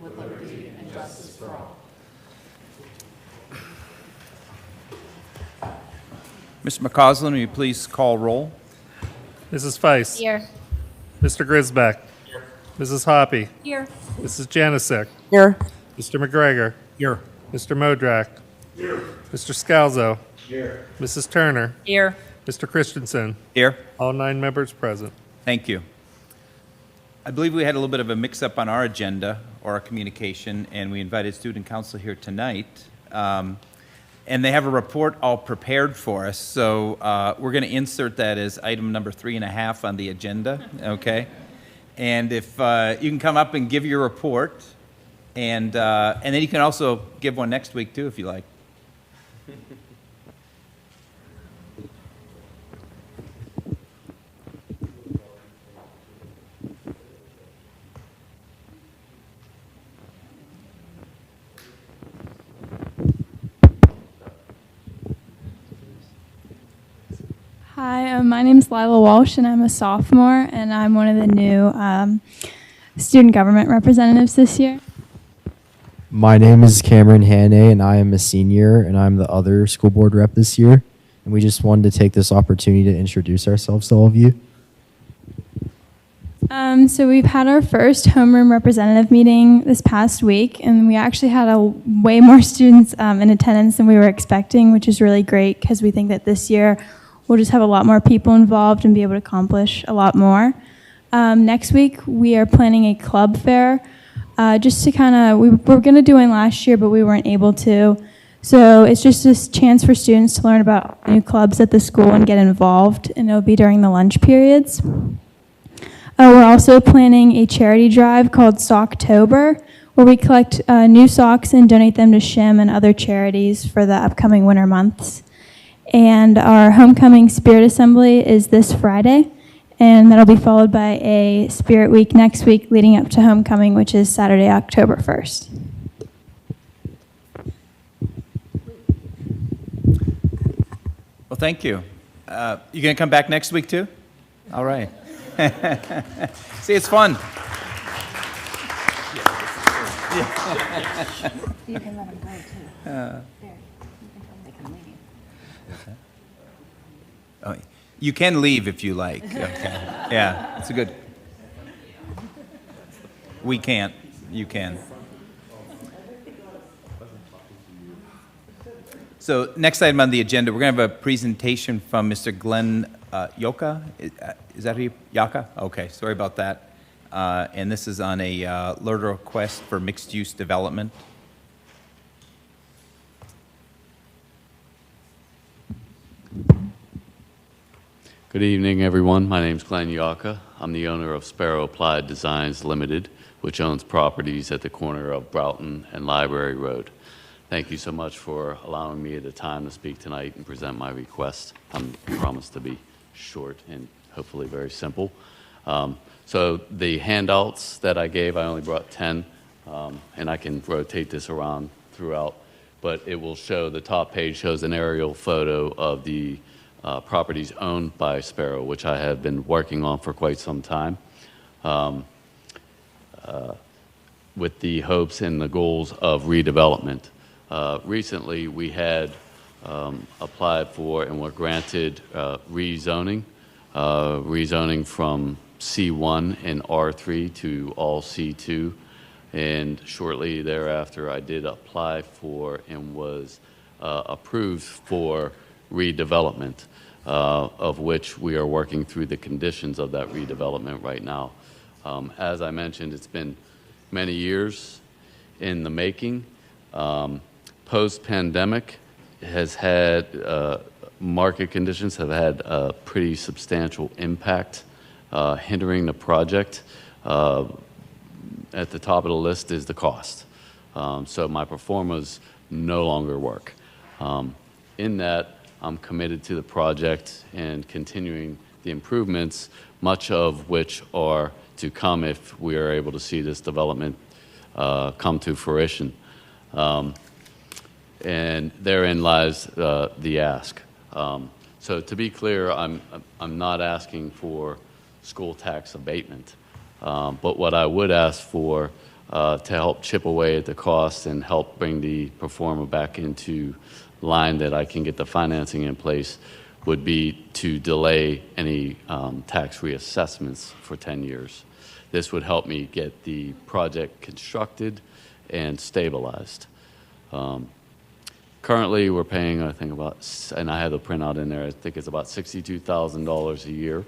with liberty and justice for all. Mr. McCausland, will you please call roll? Mrs. Feist. Here. Mr. Grisbeck. Here. Mrs. Hoppy. Here. Mrs. Janicek. Here. Mr. McGregor. Here. Mr. Modrak. Here. Mr. Scalzo. Here. Mrs. Turner. Here. Mr. Christensen. Here. All 9 members present. Thank you. I believe we had a little bit of a mix-up on our agenda or our communication, and we invited student council here tonight. And they have a report all prepared for us, so we're going to insert that as item number 3.5 on the agenda, okay? And if you can come up and give your report, and then you can also give one next week too, if you like. Hi, my name's Lila Walsh, and I'm a sophomore, and I'm one of the new student government representatives this year. My name is Cameron Hannay, and I am a senior, and I'm the other school board rep this year. And we just wanted to take this opportunity to introduce ourselves to all of you. So we've had our first homeroom representative meeting this past week, and we actually had way more students in attendance than we were expecting, which is really great because we think that this year we'll just have a lot more people involved and be able to accomplish a lot more. Next week, we are planning a club fair, just to we were going to do one last year, but we weren't able to. So it's just this chance for students to learn about new clubs at the school and get involved, and it'll be during the lunch periods. We're also planning a charity drive called Socktober, where we collect new socks and donate them to SHIM and other charities for the upcoming winter months. And our homecoming spirit assembly is this Friday, and that'll be followed by a spirit week next week leading up to homecoming, which is Saturday, October 1st. Well, thank you. You going to come back next week too? All right. See, it's fun. You can let them go too. There, you can tell them they can leave. Oh, you can leave if you like. Okay. Yeah, it's a good. We can't. You can. So next item on the agenda, we're going to have a presentation from Mr. Glenn Yoka. Is that who you? Yaka? Okay, sorry about that. And this is on a letter request for mixed-use development. Good evening, everyone. My name is Glenn Yaka. I'm the owner of Sparrow Applied Designs Limited, which owns properties at the corner of Broughton and Library Road. Thank you so much for allowing me the time to speak tonight and present my request. I promise to be short and hopefully very simple. So the handouts that I gave, I only brought 10, and I can rotate this around throughout, but it will show, the top page shows an aerial photo of the properties owned by Sparrow, which I have been working on for quite some time, with the hopes and the goals of redevelopment. Recently, we had applied for and were granted rezoning from C1 and R3 to all C2, and shortly thereafter, I did apply for and was approved for redevelopment, of which we are working through the conditions of that redevelopment right now. As I mentioned, it's been many years in the making. Post-pandemic has had, market conditions have had a pretty substantial impact, hindering the project. At the top of the list is the cost. So my performers no longer work. In that, I'm committed to the project and continuing the improvements, much of which are to come if we are able to see this development come to fruition. And therein lies the ask. So to be clear, I'm not asking for school tax abatement, but what I would ask for to help chip away at the cost and help bring the performer back into line that I can get the financing in place would be to delay any tax reassessments for 10 years. This would help me get the project constructed and stabilized. Currently, we're paying, I think, and I have the printout in there, I think it's about $62,000 a year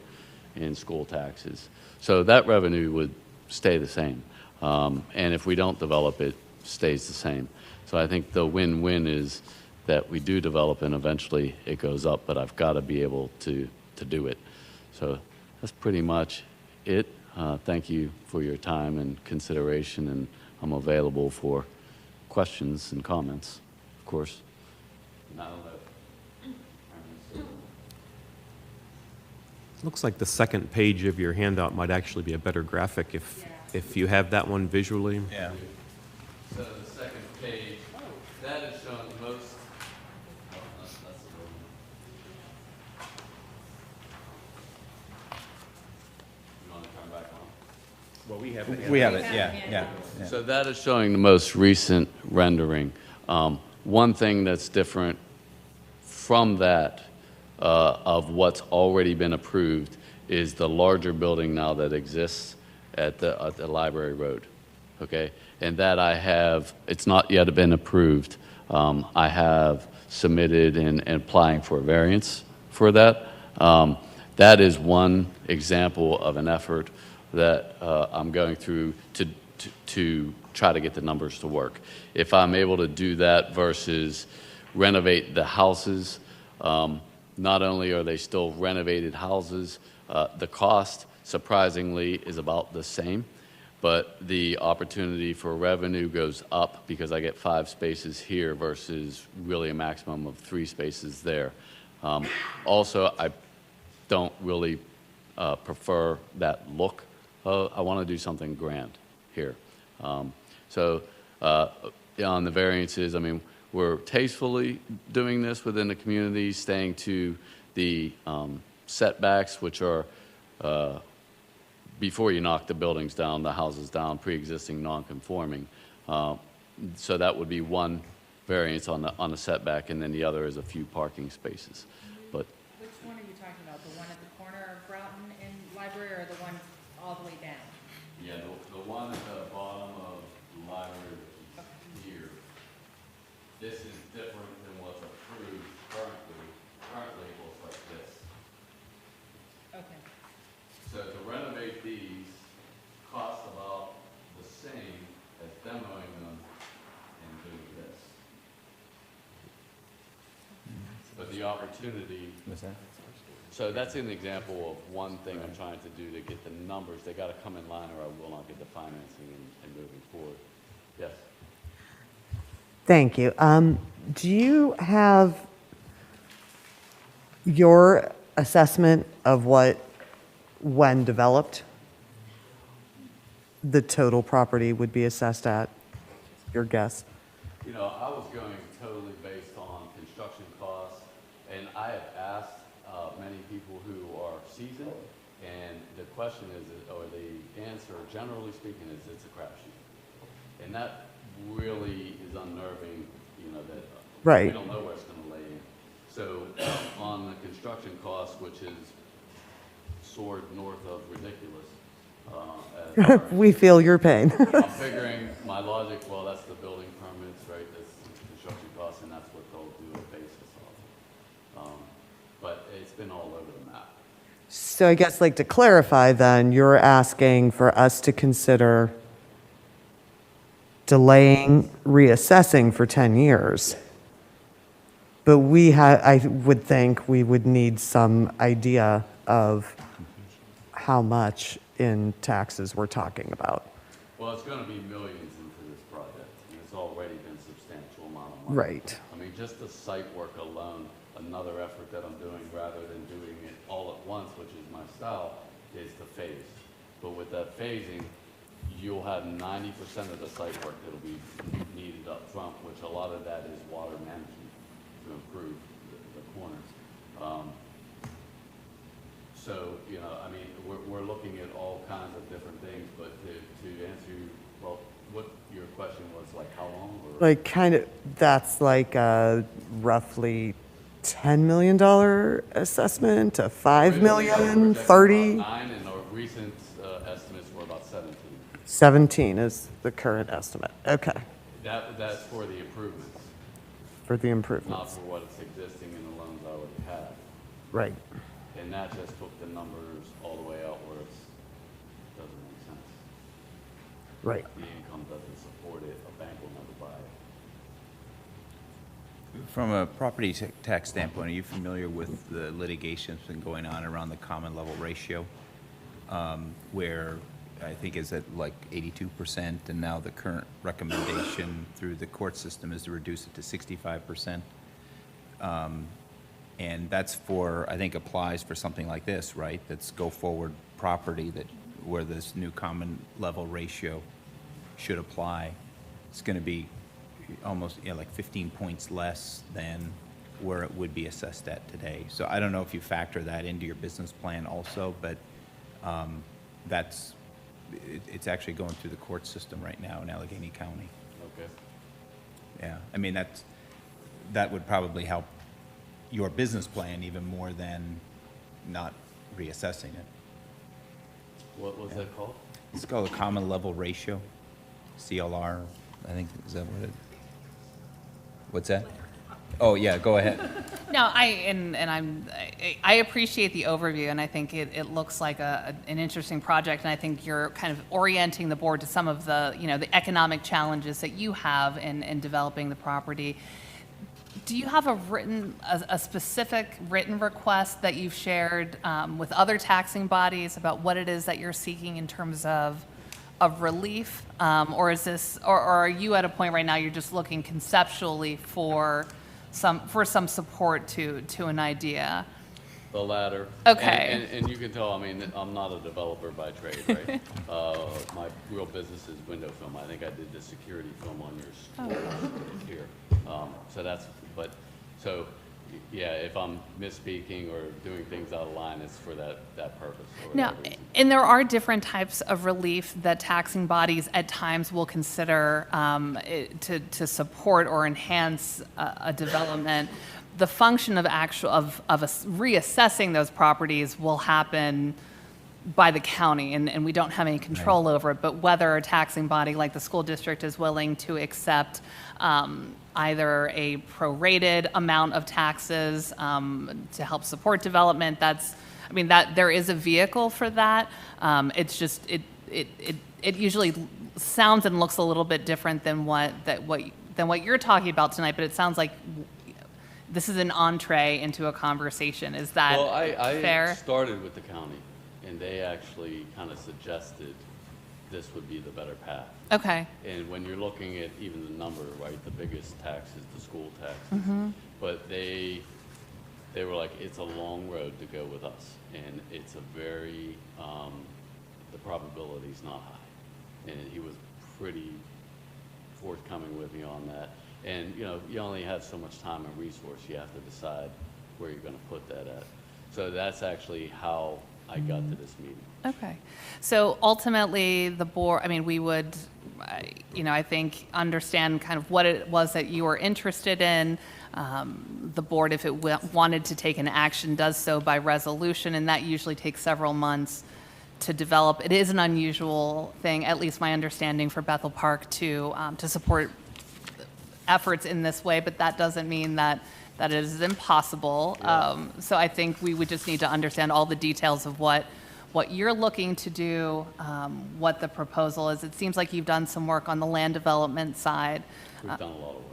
in school taxes. So that revenue would stay the same. And if we don't develop it, stays the same. So I think the win-win is that we do develop and eventually it goes up, but I've got to be able to do it. So that's pretty much it. Thank you for your time and consideration, and I'm available for questions and comments, of course. Looks like the second page of your handout might actually be a better graphic if you have that one visually. Yeah. So the second page, that is showing most, that's the one. You want to turn back on? Well, we have it. We have it, yeah. So that is showing the most recent rendering. One thing that's different from that of what's already been approved is the larger building now that exists at the Library Road, okay? And that I have, it's not yet been approved. I have submitted and applying for a variance for that. That is one example of an effort that I'm going through to try to get the numbers to work. If I'm able to do that versus renovate the houses, not only are they still renovated houses, the cost, surprisingly, is about the same, but the opportunity for revenue goes up because I get 5 spaces here versus really a maximum of 3 spaces there. Also, I don't really prefer that look. I want to do something grand here. So on the variances, I mean, we're tastefully doing this within the community, staying to the setbacks, which are before you knock the buildings down, the houses down, pre-existing non-conforming. So that would be one variance on the setback, and then the other is a few parking spaces. But Which one are you talking about? The one at the corner of Broughton and Library, or the one all the way down? yeah, the one at the bottom of the library, which is here, this is different than what's approved currently. Currently, it looks like this. Okay. So to renovate these costs about the same as demoing them and doing this. But the opportunity, What's that? so that's an example of one thing I'm trying to do to get the numbers. They gotta come in line or I will not get the financing and moving forward. Yes? Thank you. Do you have your assessment of what, when developed, the total property would be assessed at? Your guess? You know, I was going totally based on construction costs, and I have asked many people who are seasoned, and the question is, or the answer, generally speaking, is it's a crapshoot. And that really is unnerving, you know, that Right. we don't know where it's going to lay in. So on the construction cost, which is soared north of ridiculous, as far as- We feel your pain. I'm figuring my logic, well, that's the building permits, right, that's the construction costs, and that's what they'll do a basis of. But it's been all over the map. So I guess, like, to clarify then, you're asking for us to consider delaying reassessing for 10 years. But I would think we would need some idea of how much in taxes we're talking about. Well, it's gonna be millions into this project, and it's already been a substantial amount of money. Right. I mean, just the site work alone, another effort that I'm doing rather than doing it all at once, which is my style, is the phase. But with that phasing, you'll have 90% of the site work that'll be needed up front, which a lot of that is water management to improve the corners. So, you know, I mean, we're looking at all kinds of different things, but to answer you, well, what your question was, like how long? Or? Like, kind of, that's like a roughly $10 million assessment, a $5 million, 30, 9, and our recent estimates were about 17. 17 is the current estimate. Okay, That's for the improvements, for the not improvements. for what's existing in the loans I already have. Right. And that just took the numbers all the way out where it doesn't make sense. Right. The income doesn't support it, a bank will never buy it. From a property tax standpoint, are you familiar with the litigation that's been going on around the common level ratio? Where I think is at like 82%, and now the current recommendation through the court system is to reduce it to 65%. And that's for, I think applies for something like this, right? That's go forward property that, where this new common level ratio should apply. It's gonna be almost, like 15 points less than where it would be assessed at today. So I don't know if you factor that into your business plan also, but it's actually going through the court system right now in Allegheny County. Okay. Yeah, I mean, that would probably help your business plan even more than not reassessing it. What was that called? It's called a common level ratio, CLR, I think, is that what it? What's that? Oh, yeah, go ahead. No, I appreciate the overview, and I think it looks like an interesting project, and I think you're kind of orienting the board to some of the, the economic challenges that you have in developing the property. Do you have a specific written request that you've shared with other taxing bodies about what it is that you're seeking in terms of relief? Or are you at a point right now you're just looking conceptually for some support to an idea? The latter. Okay. And you can tell, I mean, I'm not a developer by trade, right? My real business is window film. I think I did the security film on your school here. Yeah, if I'm misspeaking or doing things out of line, it's for that purpose. Or Now, that reason. and there are different types of relief that taxing bodies at times will consider to support or enhance a development. The function of reassessing those properties will happen by the county, and we don't have any control over it. But whether a taxing body like the school district is willing to accept either a prorated amount of taxes to help support development, that there is a vehicle for that. It's just it usually sounds and looks a little bit different than what you're talking about tonight. But it sounds like this is an entree into a conversation. Is that Well, I fair? started with the county, and they actually kind of suggested this would be the better path. Okay. And when you're looking at even the number, right, the biggest tax is the school taxes. But they were like, it's a long road to go with us, and it's a very, the probability's not high. And he was pretty forthcoming with me on that. And, you only have so much time and resource. You have to decide where you're going to put that at. So that's actually how I got to this meeting. Okay. So ultimately, the board, we would, I think, understand kind of what it was that you were interested in. The board, if it wanted to take an action, does so by resolution, and that usually takes several months to develop. It is an unusual thing, at least my understanding, for Bethel Park to support efforts in this way, but that doesn't mean that it is impossible. So I think we would just need to understand all the details of what you're looking to do, what the proposal is. It seems like you've done some work on the land development side, We've done a lot of work.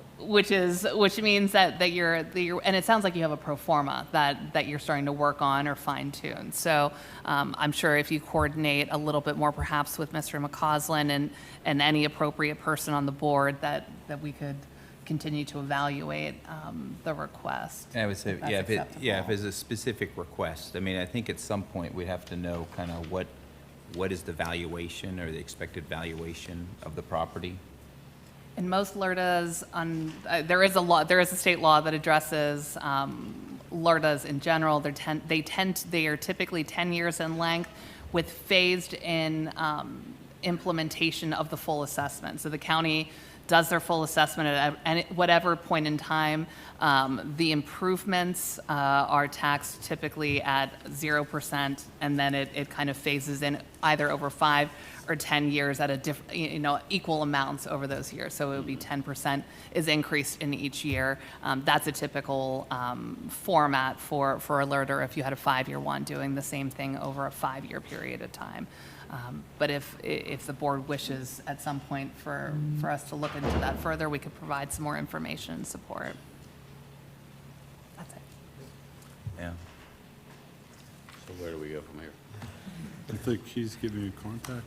which means that you're, and it sounds like you have a pro forma that you're starting to work on or fine tune. So I'm sure if you coordinate a little bit more, perhaps with Mr. McCausland and any appropriate person on the board, that we could continue to evaluate the request. And I would say, if that's if acceptable. it's a specific request, I think at some point we'd have to know kind of what is the valuation or the expected valuation of the property. In most LRTAs, there is a state law that addresses LRTAs in general. They are typically 10 years in length, with phased in implementation of the full assessment. So the county does their full assessment at whatever point in time. The improvements are taxed typically at 0%, and then it kind of phases in either over 5 or 10 years at equal amounts over those years. So it would be 10% is increased in each year. That's a typical format for a learner if you had a 5-year one doing the same thing over a 5-year period of time. But if the board wishes at some point for us to look into that further, we could provide some more information and support. That's it. Yeah. So where do we go from here? I think he's giving you contact.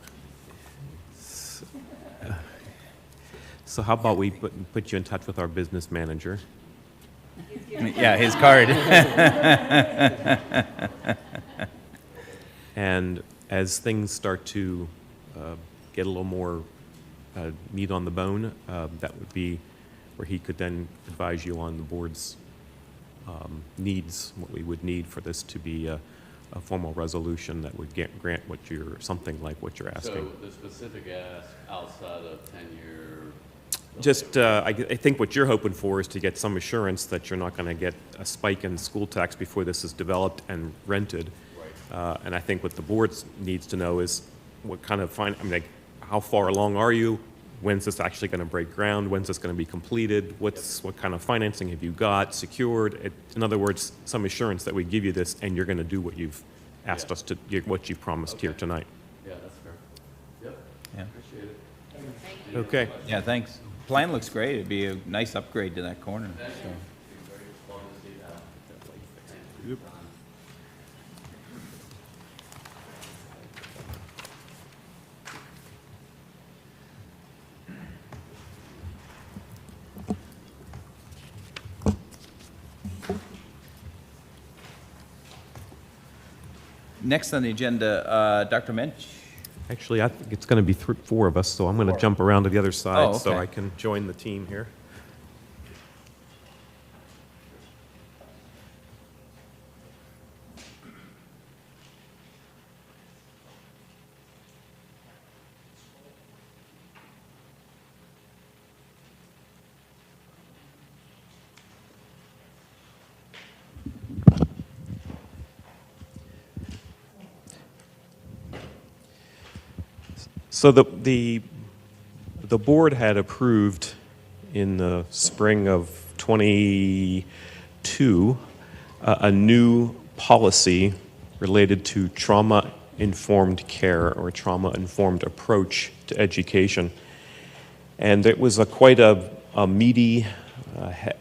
So how about we put you in touch with our business manager? Yeah, his card. And as things start to get a little more meat on the bone, that would be where he could then advise you on the board's needs, what we would need for this to be a formal resolution that would grant something like what you're asking. So the specific ask outside of 10-year. Just, I think what you're hoping for is to get some assurance that you're not going to get a spike in school tax before this is developed and rented. Right. And I think what the board needs to know is what kind of how far along are you? When's this actually going to break ground? When's this going to be completed? What kind of financing have you got secured? In other words, some assurance that we give you this and you're going to do what you've asked us to, what you've promised here tonight. Yeah, that's fair. Yep. Yeah. Appreciate it. Okay. Yeah, thanks. Plan looks great. It'd be a nice upgrade to that corner. Thank So. you. Very fun to see that. Yep. Next on the agenda, Dr. Mensch. Actually, I think it's going to be 4 of us, so I'm going to jump around to the other side Oh, so okay. I can join the team here. So the board had approved in the spring of 22 a new policy related to trauma-informed care or trauma-informed approach to education. And it was quite a meaty,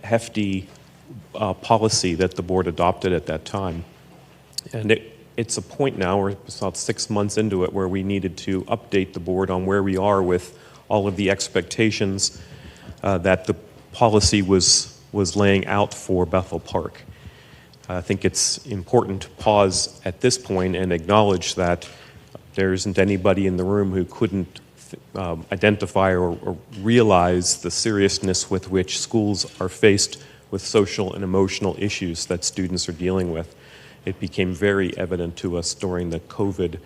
hefty policy that the board adopted at that time. And it's a point now, we're about 6 months into it, where we needed to update the board on where we are with all of the expectations that the policy was laying out for Bethel Park. I think it's important to pause at this point and acknowledge that there isn't anybody in the room who couldn't identify or realize the seriousness with which schools are faced with social and emotional issues that students are dealing with. It became very evident to us during the COVID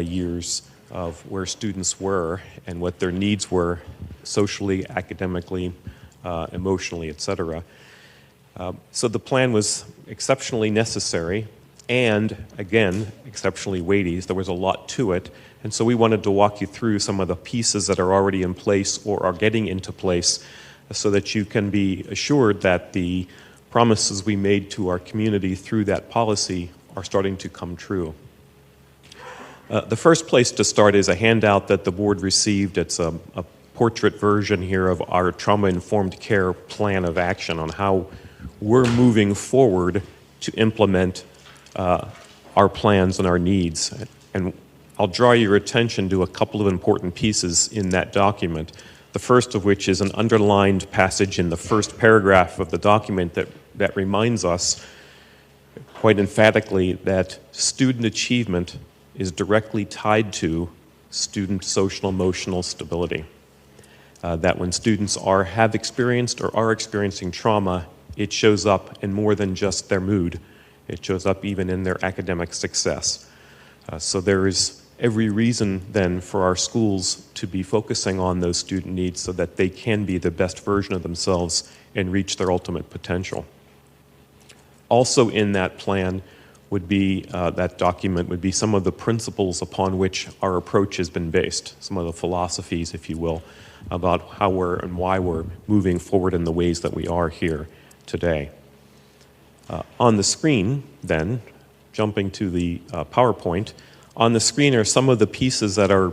years of where students were and what their needs were socially, academically, emotionally, etc. So the plan was exceptionally necessary and, again, exceptionally weighty. There was a lot to it, and so we wanted to walk you through some of the pieces that are already in place or are getting into place so that you can be assured that the promises we made to our community through that policy are starting to come true. The first place to start is a handout that the board received. It's a portrait version here of our trauma-informed care plan of action on how we're moving forward to implement our plans and our needs. And I'll draw your attention to a couple of important pieces in that document. The first of which is an underlined passage in the first paragraph of the document that reminds us quite emphatically that student achievement is directly tied to student social emotional stability. That when students have experienced or are experiencing trauma, it shows up in more than just their mood. It shows up even in their academic success. So there is every reason then for our schools to be focusing on those student needs so that they can be the best version of themselves and reach their ultimate potential. Also in that plan would be, that document would be some of the principles upon which our approach has been based, some of the philosophies, if you will, about how we're and why we're moving forward in the ways that we are here today. On the screen, then, jumping to the PowerPoint, on the screen are some of the pieces that are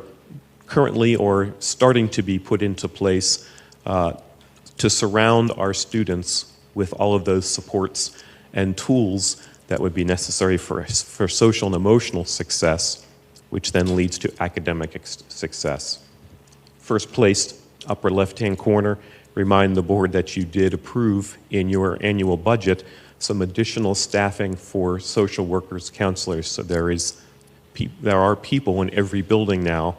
currently or starting to be put into place to surround our students with all of those supports and tools that would be necessary for social and emotional success, which then leads to academic success. First placed, upper left-hand corner, remind the board that you did approve in your annual budget some additional staffing for social workers, counselors. So there are people in every building now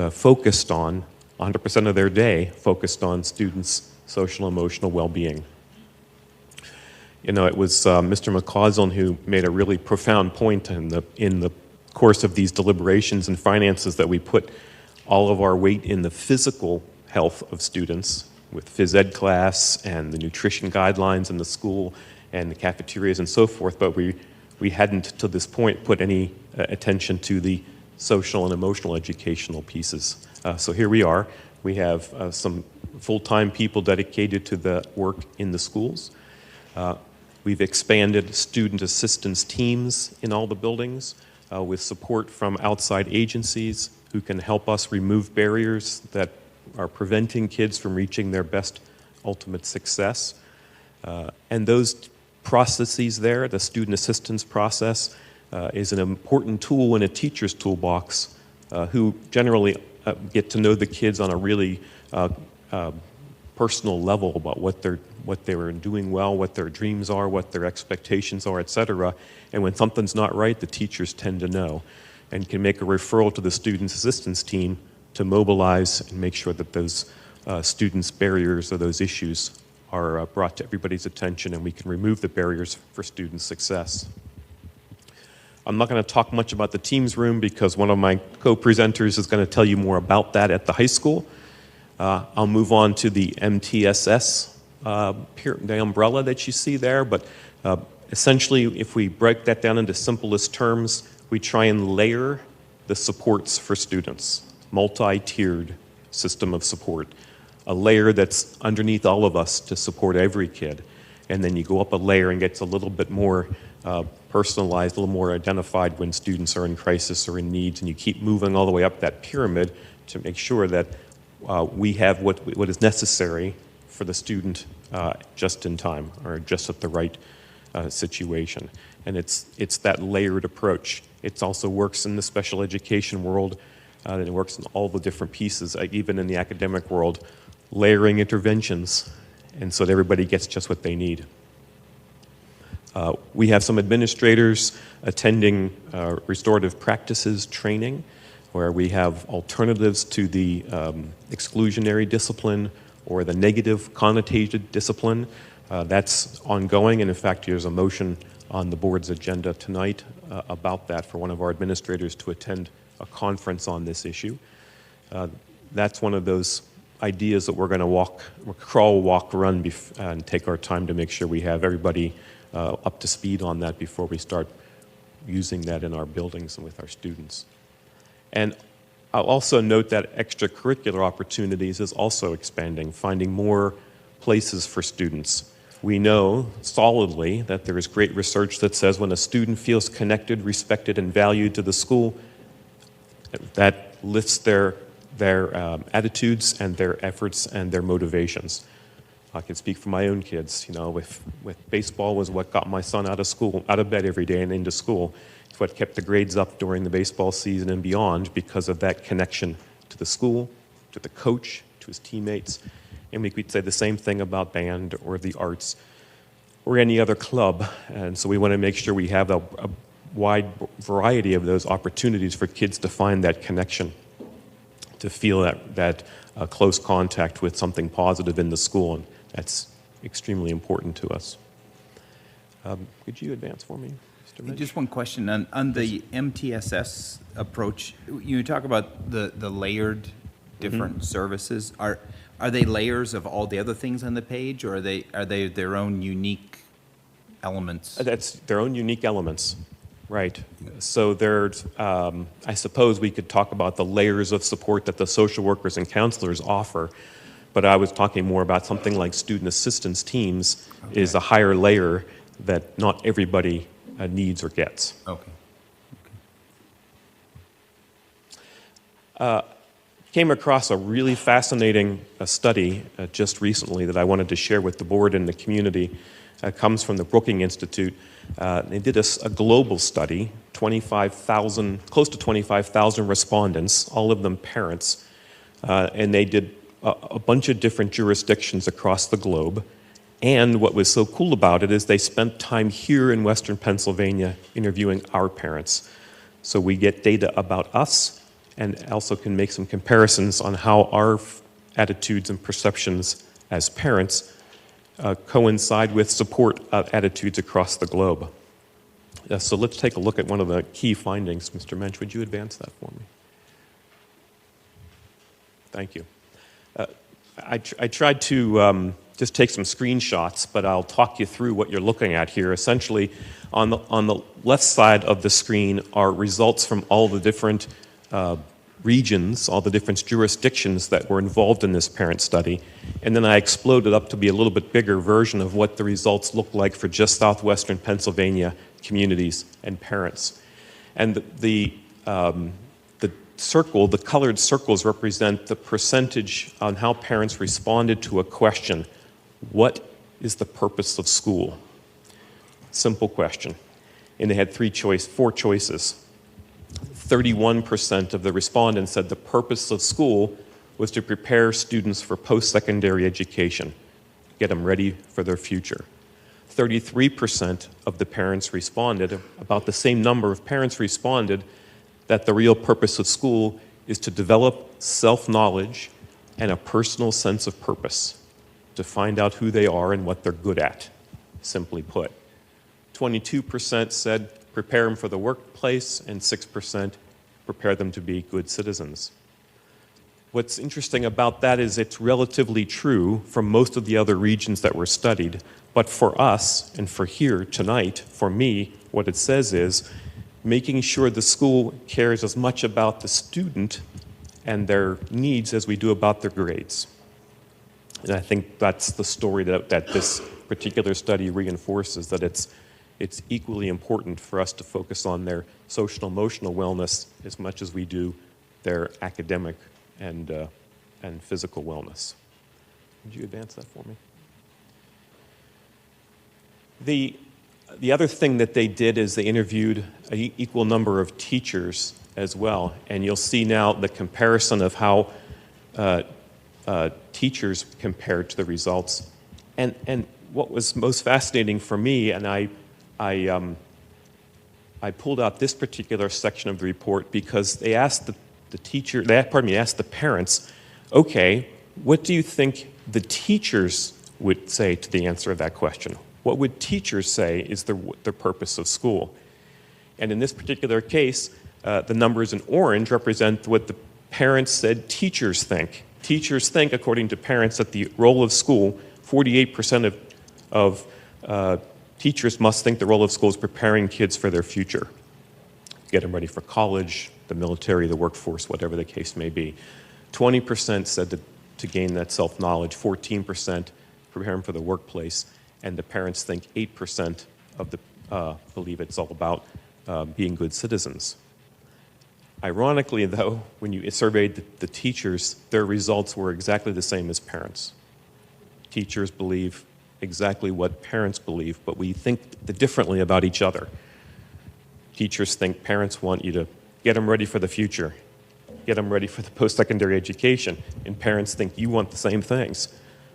focused on, 100% of their day, focused on students' social and emotional well-being. You know, it was Mr. McCausland who made a really profound point in the course of these deliberations and finances that we put all of our weight in the physical health of students with phys ed class and the nutrition guidelines in the school and the cafeterias and so forth, but we hadn't to this point put any attention to the social and emotional educational pieces. So here we are. We have some full-time people dedicated to the work in the schools. We've expanded student assistance teams in all the buildings with support from outside agencies who can help us remove barriers that are preventing kids from reaching their best ultimate success. And those processes there, the student assistance process, is an important tool in a teacher's toolbox who generally get to know the kids on a really personal level about what they were doing well, what their dreams are, what their expectations are, etc. And when something's not right, the teachers tend to know and can make a referral to the student assistance team to mobilize and make sure that those students' barriers or those issues are brought to everybody's attention and we can remove the barriers for student success. I'm not going to talk much about the Teams room because one of my co-presenters is going to tell you more about that at the high school. I'll move on to the MTSS, the umbrella that you see there, but essentially if we break that down into simplest terms, we try and layer the supports for students, multi-tiered system of support, a layer that's underneath all of us to support every kid, and then you go up a layer and gets a little bit more personalized, a little more identified when students are in crisis or in needs, and you keep moving all the way up that pyramid to make sure that we have what is necessary for the student just in time or just at the right situation. And it's that layered approach. It also works in the special education world, and it works in all the different pieces, even in the academic world, layering interventions, and so that everybody gets just what they need. We have some administrators attending restorative practices training, where we have alternatives to the exclusionary discipline or the negative connotated discipline. That's ongoing, and in fact, there's a motion on the board's agenda tonight about that for one of our administrators to attend a conference on this issue. That's one of those ideas that we're going to crawl, walk, run, and take our time to make sure we have everybody up to speed on that before we start using that in our buildings and with our students. And I'll also note that extracurricular opportunities is also expanding, finding more places for students. We know solidly that there is great research that says when a student feels connected, respected, and valued to the school, that lifts their attitudes and their efforts and their motivations. I can speak for my own kids. You know, with baseball was what got my son out of bed every day and into school. It's what kept the grades up during the baseball season and beyond because of that connection to the school, to the coach, to his teammates. And we could say the same thing about band or the arts or any other club. And so we want to make sure we have a wide variety of those opportunities for kids to find that connection, to feel that close contact with something positive in the school. And that's extremely important to us. Could you advance for me? Just one question on the MTSS approach. You talk about the layered different services. Are they layers of all the other things on the page, or are they their own unique elements? That's their own unique elements, right? So there's, I suppose we could talk about the layers of support that the social workers and counselors offer, but I was talking more about something like student assistance teams is a higher layer that not everybody needs or gets. Okay. Came across a really fascinating study just recently that I wanted to share with the board and the community. Comes from the Brookings Institute. They did a global study, 25,000, close to 25,000 respondents, all of them parents, and they did a bunch of different jurisdictions across the globe. And what was so cool about it is they spent time here in Western Pennsylvania interviewing our parents. So we get data about us and also can make some comparisons on how our attitudes and perceptions as parents coincide with support attitudes across the globe. So let's take a look at one of the key findings. Mr. Mensch, would you advance that for me? Thank you. I tried to just take some screenshots, but I'll talk you through what you're looking at here. Essentially, on the left side of the screen are results from all the different regions, all the different jurisdictions that were involved in this parent study. And then I exploded up to be a little bit bigger version of what the results look like for just southwestern Pennsylvania communities and parents. And the circle, the colored circles represent the percentage on how parents responded to a question. What is the purpose of school? Simple question. And they had four choices. 31% of the respondents said the purpose of school was to prepare students for post-secondary education, get them ready for their future. 33% of the parents responded, about the same number of parents responded, that the real purpose of school is to develop self-knowledge and a personal sense of purpose, to find out who they are and what they're good at, simply put. 22% said prepare them for the workplace, and 6% prepare them to be good citizens. What's interesting about that is it's relatively true for most of the other regions that were studied, but for us, and for here tonight, for me, what it says is making sure the school cares as much about the student and their needs as we do about their grades. And I think that's the story that this particular study reinforces, that it's equally important for us to focus on their social emotional wellness as much as we do their academic and physical wellness. Would you advance that for me? The other thing that they did is they interviewed an equal number of teachers as well, and you'll see now the comparison of how teachers compared to the results. And what was most fascinating for me, and I pulled out this particular section of the report because they asked asked the parents, okay, what do you think the teachers would say to the answer of that question? What would teachers say is the purpose of school? And in this particular case, the numbers in orange represent what the parents said teachers think. Teachers think, according to parents, that the role of school, 48% of teachers must think the role of school is preparing kids for their future. Get them ready for college, the military, the workforce, whatever the case may be. 20% said to gain that self-knowledge, 14% prepare them for the workplace, and the parents think 8% of believe it's all about being good citizens. Ironically, though, when you surveyed the teachers, their results were exactly the same as parents. Teachers believe exactly what parents believe, but we think differently about each other. Teachers think parents want you to get them ready for the future, get them ready for the post-secondary education, and parents think you want the same things.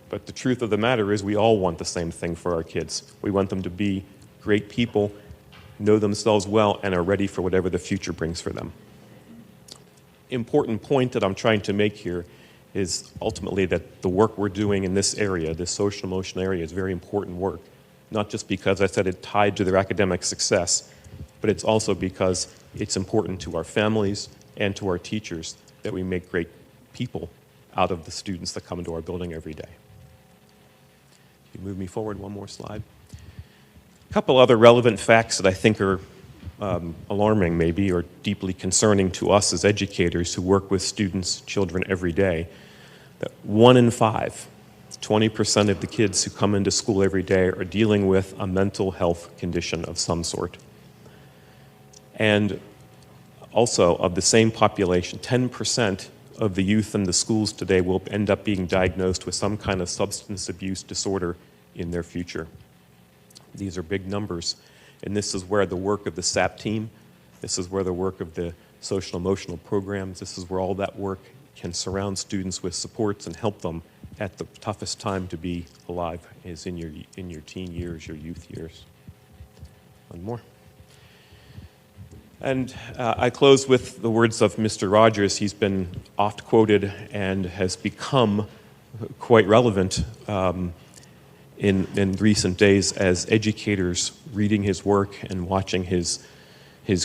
But the truth of the matter is we all want the same thing for our kids. We want them to be great people, know themselves well, and are ready for whatever the future brings for them. Important point that I'm trying to make here is ultimately that the work we're doing in this area, this social emotional area, is very important work. Not just because I said it tied to their academic success, but it's also because it's important to our families and to our teachers that we make great people out of the students that come into our building every day. You move me forward one more slide. A couple other relevant facts that I think are alarming maybe, or deeply concerning to us as educators who work with students, children every day, that 1 in 5, 20% of the kids who come into school every day are dealing with a mental health condition of some sort. And also, of the same population, 10% of the youth in the schools today will end up being diagnosed with some kind of substance abuse disorder in their future. These are big numbers. And this is where the work of the SAP team, this is where the work of the social emotional programs, this is where all that work can surround students with supports and help them at the toughest time to be alive, is in your teen years, your youth years. One more. And I close with the words of Mr. Rogers. He's been oft quoted and has become quite relevant in recent days as educators reading his work and watching his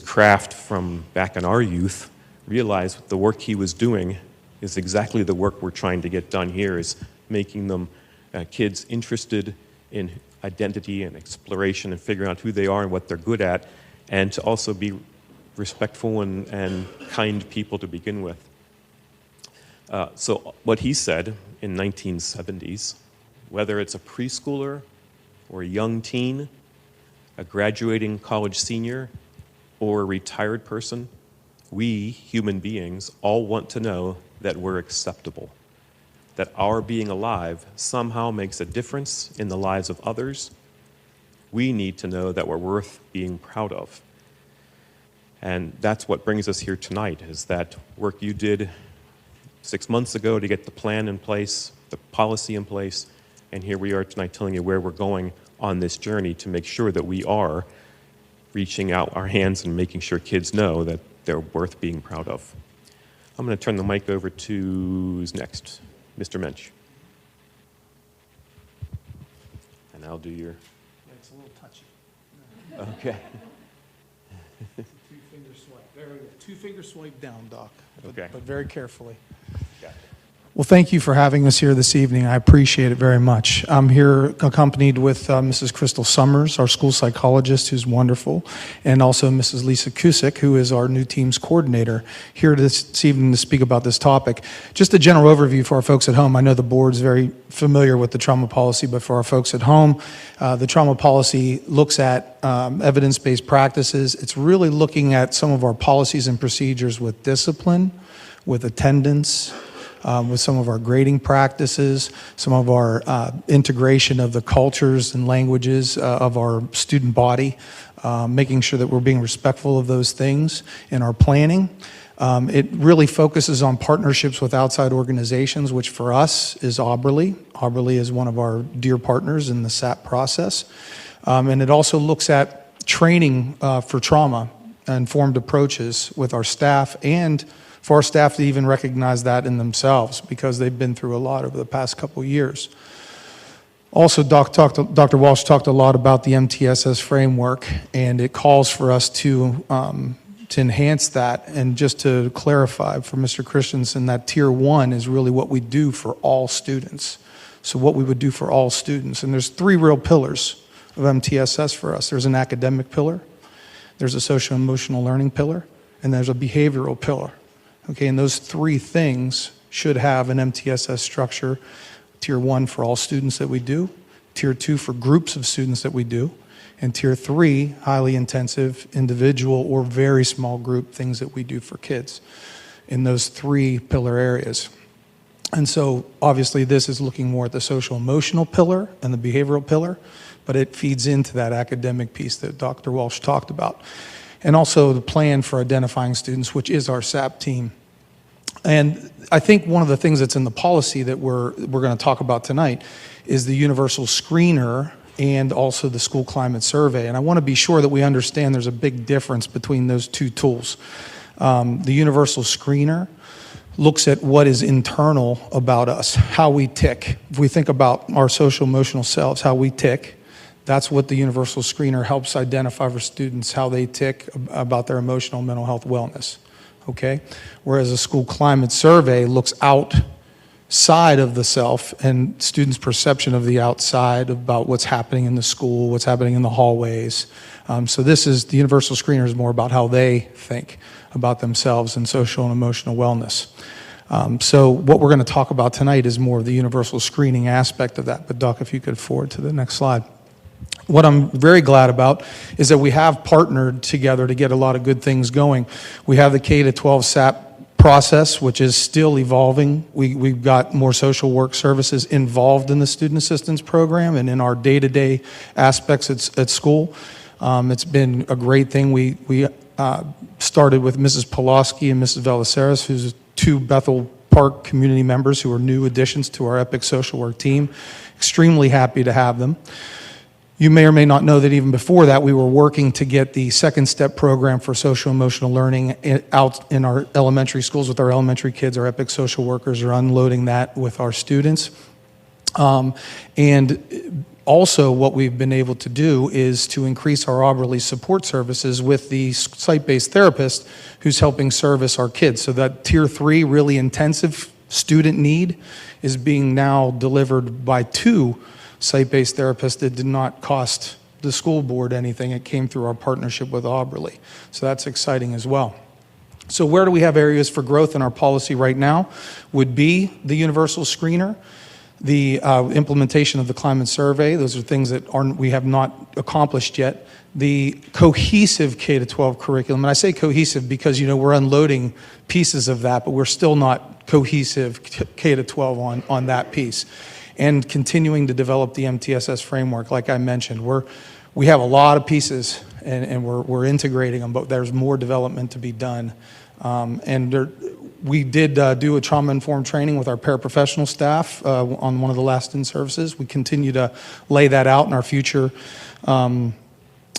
craft from back in our youth realize the work he was doing is exactly the work we're trying to get done here, is making them kids interested in identity and exploration and figuring out who they are and what they're good at, and to also be respectful and kind people to begin with. So what he said in 1970s, whether it's a preschooler or a young teen, a graduating college senior, or a retired person, we, human beings, all want to know that we're acceptable, that our being alive somehow makes a difference in the lives of others. We need to know that we're worth being proud of. And that's what brings us here tonight, is that work you did 6 months ago to get the plan in place, the policy in place, and here we are tonight telling you where we're going on this journey to make sure that we are reaching out our hands and making sure kids know that they're worth being proud of. I'm going to turn the mic over to, who's next? Mr. Mensch. And I'll do your... It's a little touchy. Okay. Two-finger swipe. There we go. Two-finger swipe down, Doc. Okay. But very carefully. Got it. Well, thank you for having us here this evening. I appreciate it very much. I'm here accompanied with Mrs. Crystal Summers, our school psychologist, who's wonderful, and also Mrs. Lisa Kusick, who is our new team's coordinator, here this evening to speak about this topic. Just a general overview for our folks at home. I know the board's very familiar with the trauma policy, but for our folks at home, the trauma policy looks at evidence-based practices. It's really looking at some of our policies and procedures with discipline, with attendance, with some of our grading practices, some of our integration of the cultures and languages of our student body, making sure that we're being respectful of those things in our planning. It really focuses on partnerships with outside organizations, which for us is Auberly. Auberly is one of our dear partners in the SAP process. And it also looks at training for trauma-informed approaches with our staff, and for our staff to even recognize that in themselves, because they've been through a lot over the past couple years. Also, Dr. Walsh talked a lot about the MTSS framework, and it calls for us to enhance that. And just to clarify for Mr. Christensen, that Tier 1 is really what we do for all students. So what we would do for all students. And there's 3 real pillars of MTSS for us. There's an academic pillar, there's a social emotional learning pillar, and there's a behavioral pillar. Okay, and those 3 things should have an MTSS structure. Tier 1 for all students that we do, Tier 2 for groups of students that we do, and Tier 3, highly intensive, individual, or very small group things that we do for kids in those 3 pillar areas. And so, obviously, this is looking more at the social emotional pillar and the behavioral pillar, but it feeds into that academic piece that Dr. Walsh talked about. And also the plan for identifying students, which is our SAP team. And I think one of the things that's in the policy that we're going to talk about tonight is the universal screener and also the school climate survey. And I want to be sure that we understand there's a big difference between those 2 tools. The universal screener looks at what is internal about us, how we tick. If we think about our social emotional selves, how we tick, That's what the Universal Screener helps identify for students, how they tick about their emotional and mental health wellness, okay? Whereas a school climate survey looks outside of the self and students' perception of the outside about what's happening in the school, what's happening in the hallways. So the Universal Screener is more about how they think about themselves and social and emotional wellness. So what we're going to talk about tonight is more of the universal screening aspect of that. But Doc, if you could forward to the next slide. What I'm very glad about is that we have partnered together to get a lot of good things going. We have the K-12 SAP process, which is still evolving. We've got more social work services involved in the student assistance program and in our day-to-day aspects at school. It's been a great thing. We started with Mrs. Pulaski and Mrs. Velaceres, who's two Bethel Park community members who are new additions to our EPIC social work team. Extremely happy to have them. You may or may not know that even before that, we were working to get the second step program for social emotional learning out in our elementary schools with our elementary kids. Our EPIC social workers are unloading that with our students. And also what we've been able to do is to increase our Auberly support services with the site-based therapist who's helping service our kids. So that tier 3 really intensive student need is being now delivered by 2 site-based therapists that did not cost the school board anything. It came through our partnership with Auberly. So that's exciting as well. So where do we have areas for growth in our policy right now? Would be the universal screener, the implementation of the climate survey. Those are things that we have not accomplished yet. The cohesive K-12 curriculum, and I say cohesive because, we're unloading pieces of that, but we're still not cohesive K-12 on that piece. And continuing to develop the MTSS framework, like I mentioned. We have a lot of pieces, and we're integrating them, but there's more development to be done. We did do a trauma-informed training with our paraprofessional staff on one of the last in-services. We continue to lay that out in our future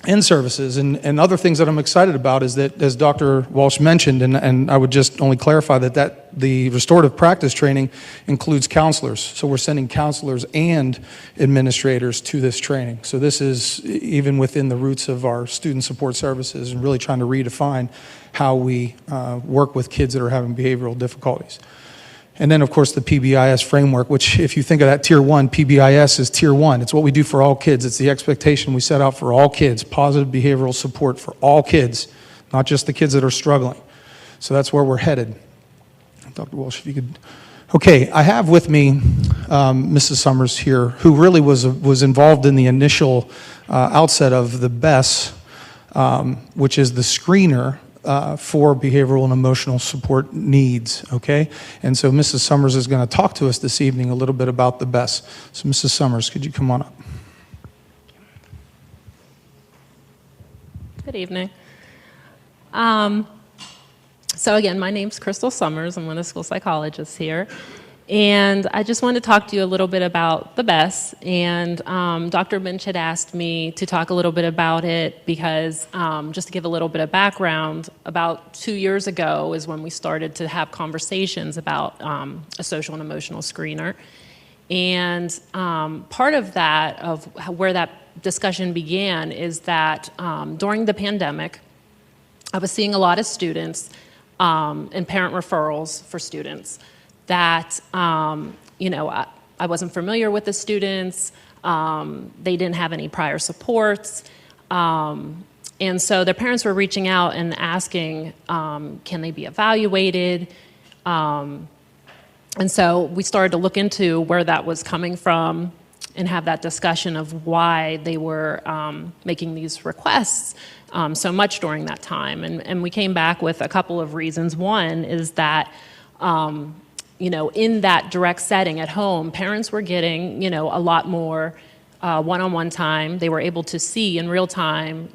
in-services. And other things that I'm excited about is that, as Dr. Walsh mentioned, and I would just only clarify that the restorative practice training includes counselors. So we're sending counselors and administrators to this training. So this is even within the roots of our student support services and really trying to redefine how we work with kids that are having behavioral difficulties. And then, of course, the PBIS framework, which if you think of that tier 1, PBIS is tier 1. It's what we do for all kids. It's the expectation we set out for all kids, positive behavioral support for all kids, not just the kids that are struggling. So that's where we're headed. Dr. Walsh, if you could. Okay, I have with me Mrs. Summers here, who really was involved in the initial outset of the BESS, which is the screener for behavioral and emotional support needs, okay? And so Mrs. Summers is going to talk to us this evening a little bit about the BESS. So Mrs. Summers, could you come on up? Good evening. So again, my name's Crystal Summers. I'm one of the school psychologists here. And I just wanted to talk to you a little bit about the BESS. And Dr. Minch had asked me to talk a little bit about it because, just to give a little bit of background, about 2 years ago is when we started to have conversations about a social and emotional screener. And part of that, of where that discussion began, is that during the pandemic, I was seeing a lot of students and parent referrals for students that, I wasn't familiar with the students. They didn't have any prior supports. And so their parents were reaching out and asking, can they be evaluated? And so we started to look into where that was coming from and have that discussion of why they were making these requests so much during that time. And we came back with a couple of reasons. One is that, in that direct setting at home, parents were getting, a lot more one-on-one time. They were able to see in real time,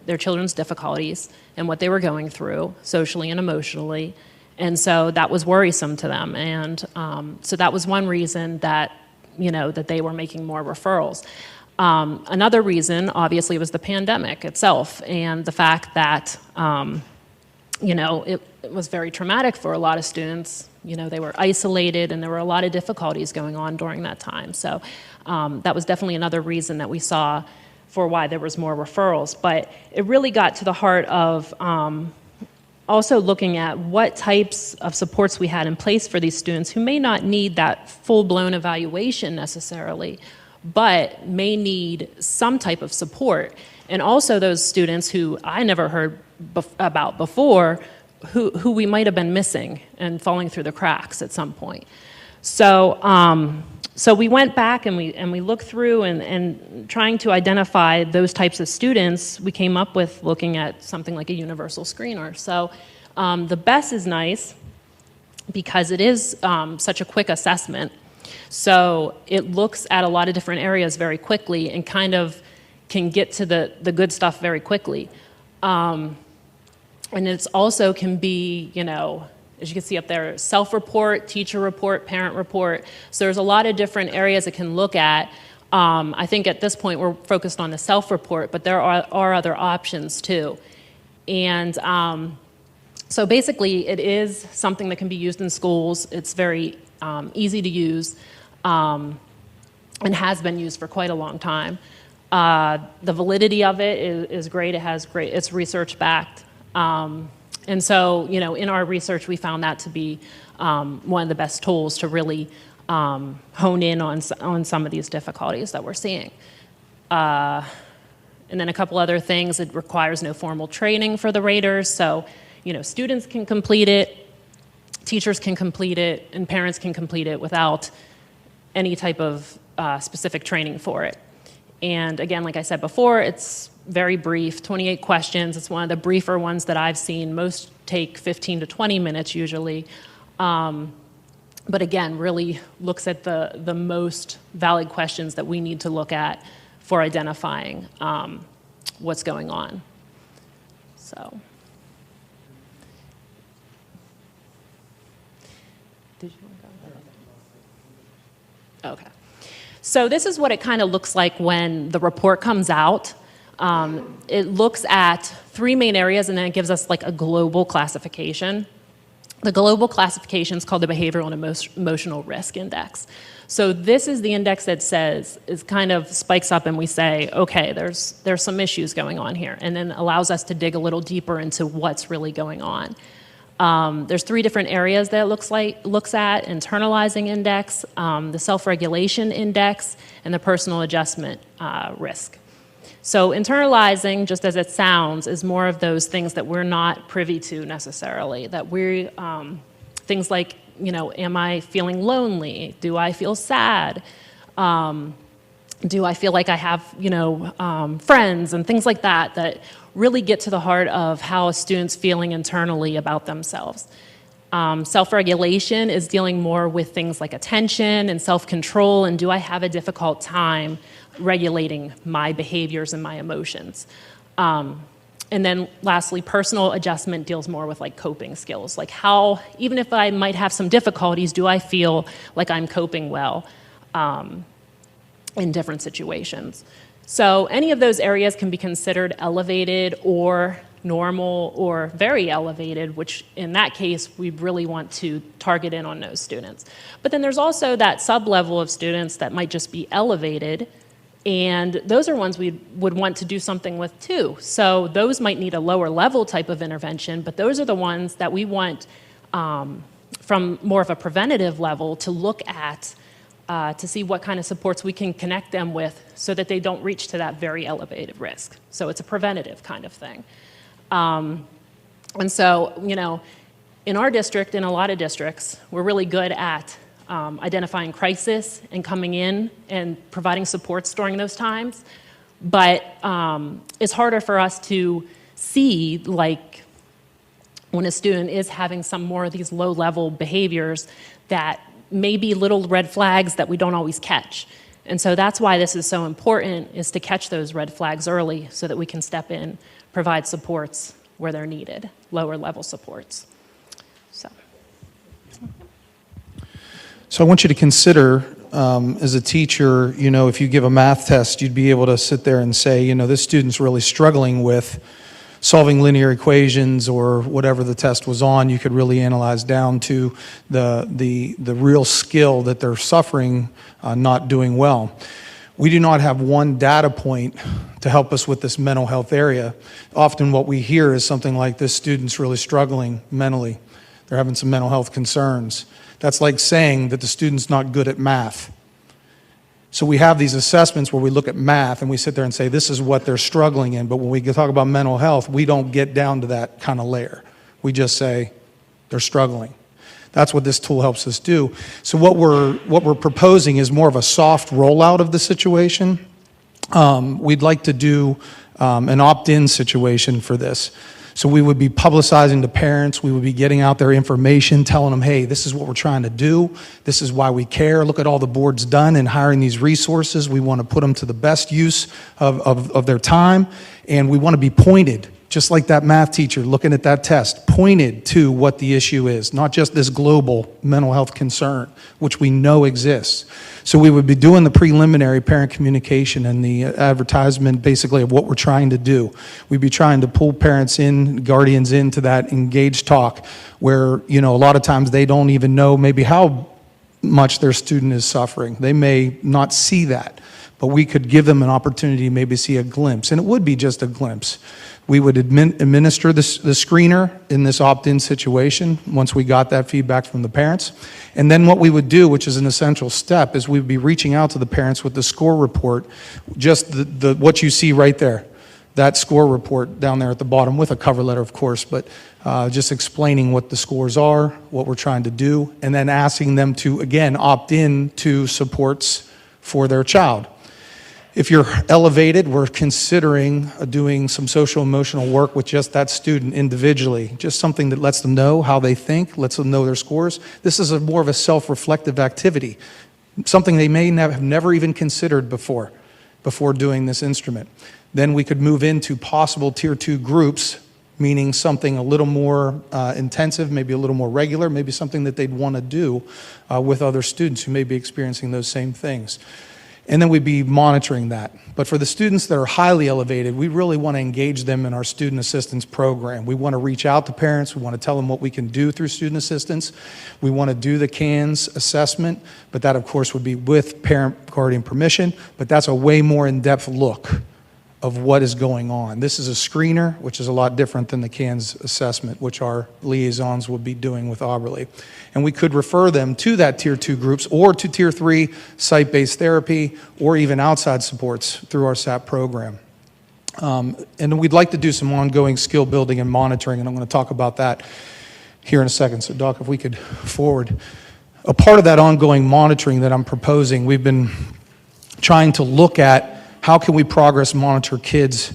their children's difficulties and what they were going through socially and emotionally. And so that was worrisome to them. And so that was one reason that, that they were making more referrals. Another reason, obviously, was the pandemic itself and the fact that, it was very traumatic for a lot of students they were isolated and there were a lot of difficulties going on during that time. So that was definitely another reason that we saw for why there was more referrals. But it really got to the heart of also looking at what types of supports we had in place for these students who may not need that full-blown evaluation necessarily, but may need some type of support. And also those students who I never heard about before, who we might have been missing and falling through the cracks at some point. So, so we went back and we looked through and trying to identify those types of students, we came up with looking at something like a universal screener. So the BESS is nice because it is such a quick assessment. So it looks at a lot of different areas very quickly and kind of can get to the good stuff very quickly. And it's also can be, as you can see up there, self-report, teacher report, parent report. So there's a lot of different areas it can look at. I think at this point we're focused on the self-report, but there are other options too. And so basically it is something that can be used in schools. It's very easy to use and has been used for quite a long time. The validity of it is great. It's research backed. And so, in our research, we found that to be one of the best tools to really hone in on some of these difficulties that we're seeing. And then a couple other things, it requires no formal training for the raters. So, students can complete it, teachers can complete it, and parents can complete it without any type of specific training for it. And again, like I said before, it's very brief, 28 questions. It's one of the briefer ones that I've seen. Most take 15 to 20 minutes usually. But again, really looks at the most valid questions that we need to look at for identifying what's going on. So. Did you want to go? Okay. So this is what it kind of looks like when the report comes out. It looks at 3 main areas and then it gives us like a global classification. The global classification is called the Behavioral and Emotional Risk Index. So this is the index that is kind of spikes up and we say, okay, there's some issues going on here, and then allows us to dig a little deeper into what's really going on. There's 3 different areas that it looks at: internalizing index, the self-regulation index, and the personal adjustment risk. So internalizing, just as it sounds, is more of those things that we're not privy to necessarily, that things like, am I feeling lonely? Do I feel sad? Do I feel like I have, friends and things like that really get to the heart of how a student's feeling internally about themselves. Self-regulation is dealing more with things like attention and self-control, and do I have a difficult time regulating my behaviors and my emotions. And then lastly, personal adjustment deals more with like coping skills, like how, even if I might have some difficulties, do I feel like I'm coping well in different situations. So any of those areas can be considered elevated or normal or very elevated, which in that case, we really want to target in on those students. But then there's also that sub-level of students that might just be elevated, and those are ones we would want to do something with too. So those might need a lower level type of intervention, but those are the ones that we want from more of a preventative level to look at to see what kind of supports we can connect them with so that they don't reach to that very elevated risk. So it's a preventative kind of thing. And so, in our district, in a lot of districts, we're really good at identifying crisis and coming in and providing supports during those times. But it's harder for us to see, like, when a student is having some more of these low-level behaviors that may be little red flags that we don't always catch. And so that's why this is so important, is to catch those red flags early so that we can step in, provide supports where they're needed, lower-level supports. So I want you to consider, as a teacher, if you give a math test, you'd be able to sit there and say, this student's really struggling with solving linear equations or whatever the test was on. You could really analyze down to the real skill that they're suffering, not doing well. We do not have one data point to help us with this mental health area. Often what we hear is something like, this student's really struggling mentally. They're having some mental health concerns. That's like saying that the student's not good at math. So we have these assessments where we look at math and we sit there and say, this is what they're struggling in. But when we talk about mental health, we don't get down to that kind of layer. We just say, they're struggling. That's what this tool helps us do. So what we're proposing is more of a soft rollout of the situation. We'd like to do an opt-in situation for this. So we would be publicizing to parents, we would be getting out their information, telling them, hey, this is what we're trying to do, this is why we care, look at all the board's done in hiring these resources, we want to put them to the best use of their time, and we want to be pointed, just like that math teacher looking at that test, pointed to what the issue is, not just this global mental health concern, which we know exists. So we would be doing the preliminary parent communication and the advertisement basically of what we're trying to do. We'd be trying to pull parents in, guardians into that engaged talk where, you know, a lot of times they don't even know maybe how much their student is suffering. They may not see that, but we could give them an opportunity to maybe see a glimpse, and it would be just a glimpse. We would administer the screener in this opt-in situation once we got that feedback from the parents. And then what we would do, which is an essential step, is we'd be reaching out to the parents with the score report, just what you see right there, that score report down there at the bottom with a cover letter, of course, but just explaining what the scores are, what we're trying to do, and then asking them to, again, opt in to supports for their child. If you're elevated, we're considering doing some social emotional work with just that student individually, just something that lets them know how they think, lets them know their scores. This is more of a self-reflective activity, something they may have never even considered before doing this instrument. Then we could move into possible tier 2 groups, meaning something a little more intensive, maybe a little more regular, maybe something that they'd want to do with other students who may be experiencing those same things. And then we'd be monitoring that. But for the students that are highly elevated, we really want to engage them in our student assistance program. We want to reach out to parents. We want to tell them what we can do through student assistance. We want to do the CANS assessment, but that, of course, would be with parent-guardian permission. But that's a way more in-depth look of what is going on. This is a screener, which is a lot different than the CANS assessment, which our liaisons would be doing with Auberly. And we could refer them to that tier 2 groups or to tier 3 site-based therapy or even outside supports through our SAP program. And we'd like to do some ongoing skill building and monitoring, and I'm going to talk about that here in a second. So Doc, if we could forward. A part of that ongoing monitoring that I'm proposing, we've been trying to look at how can we progress monitor kids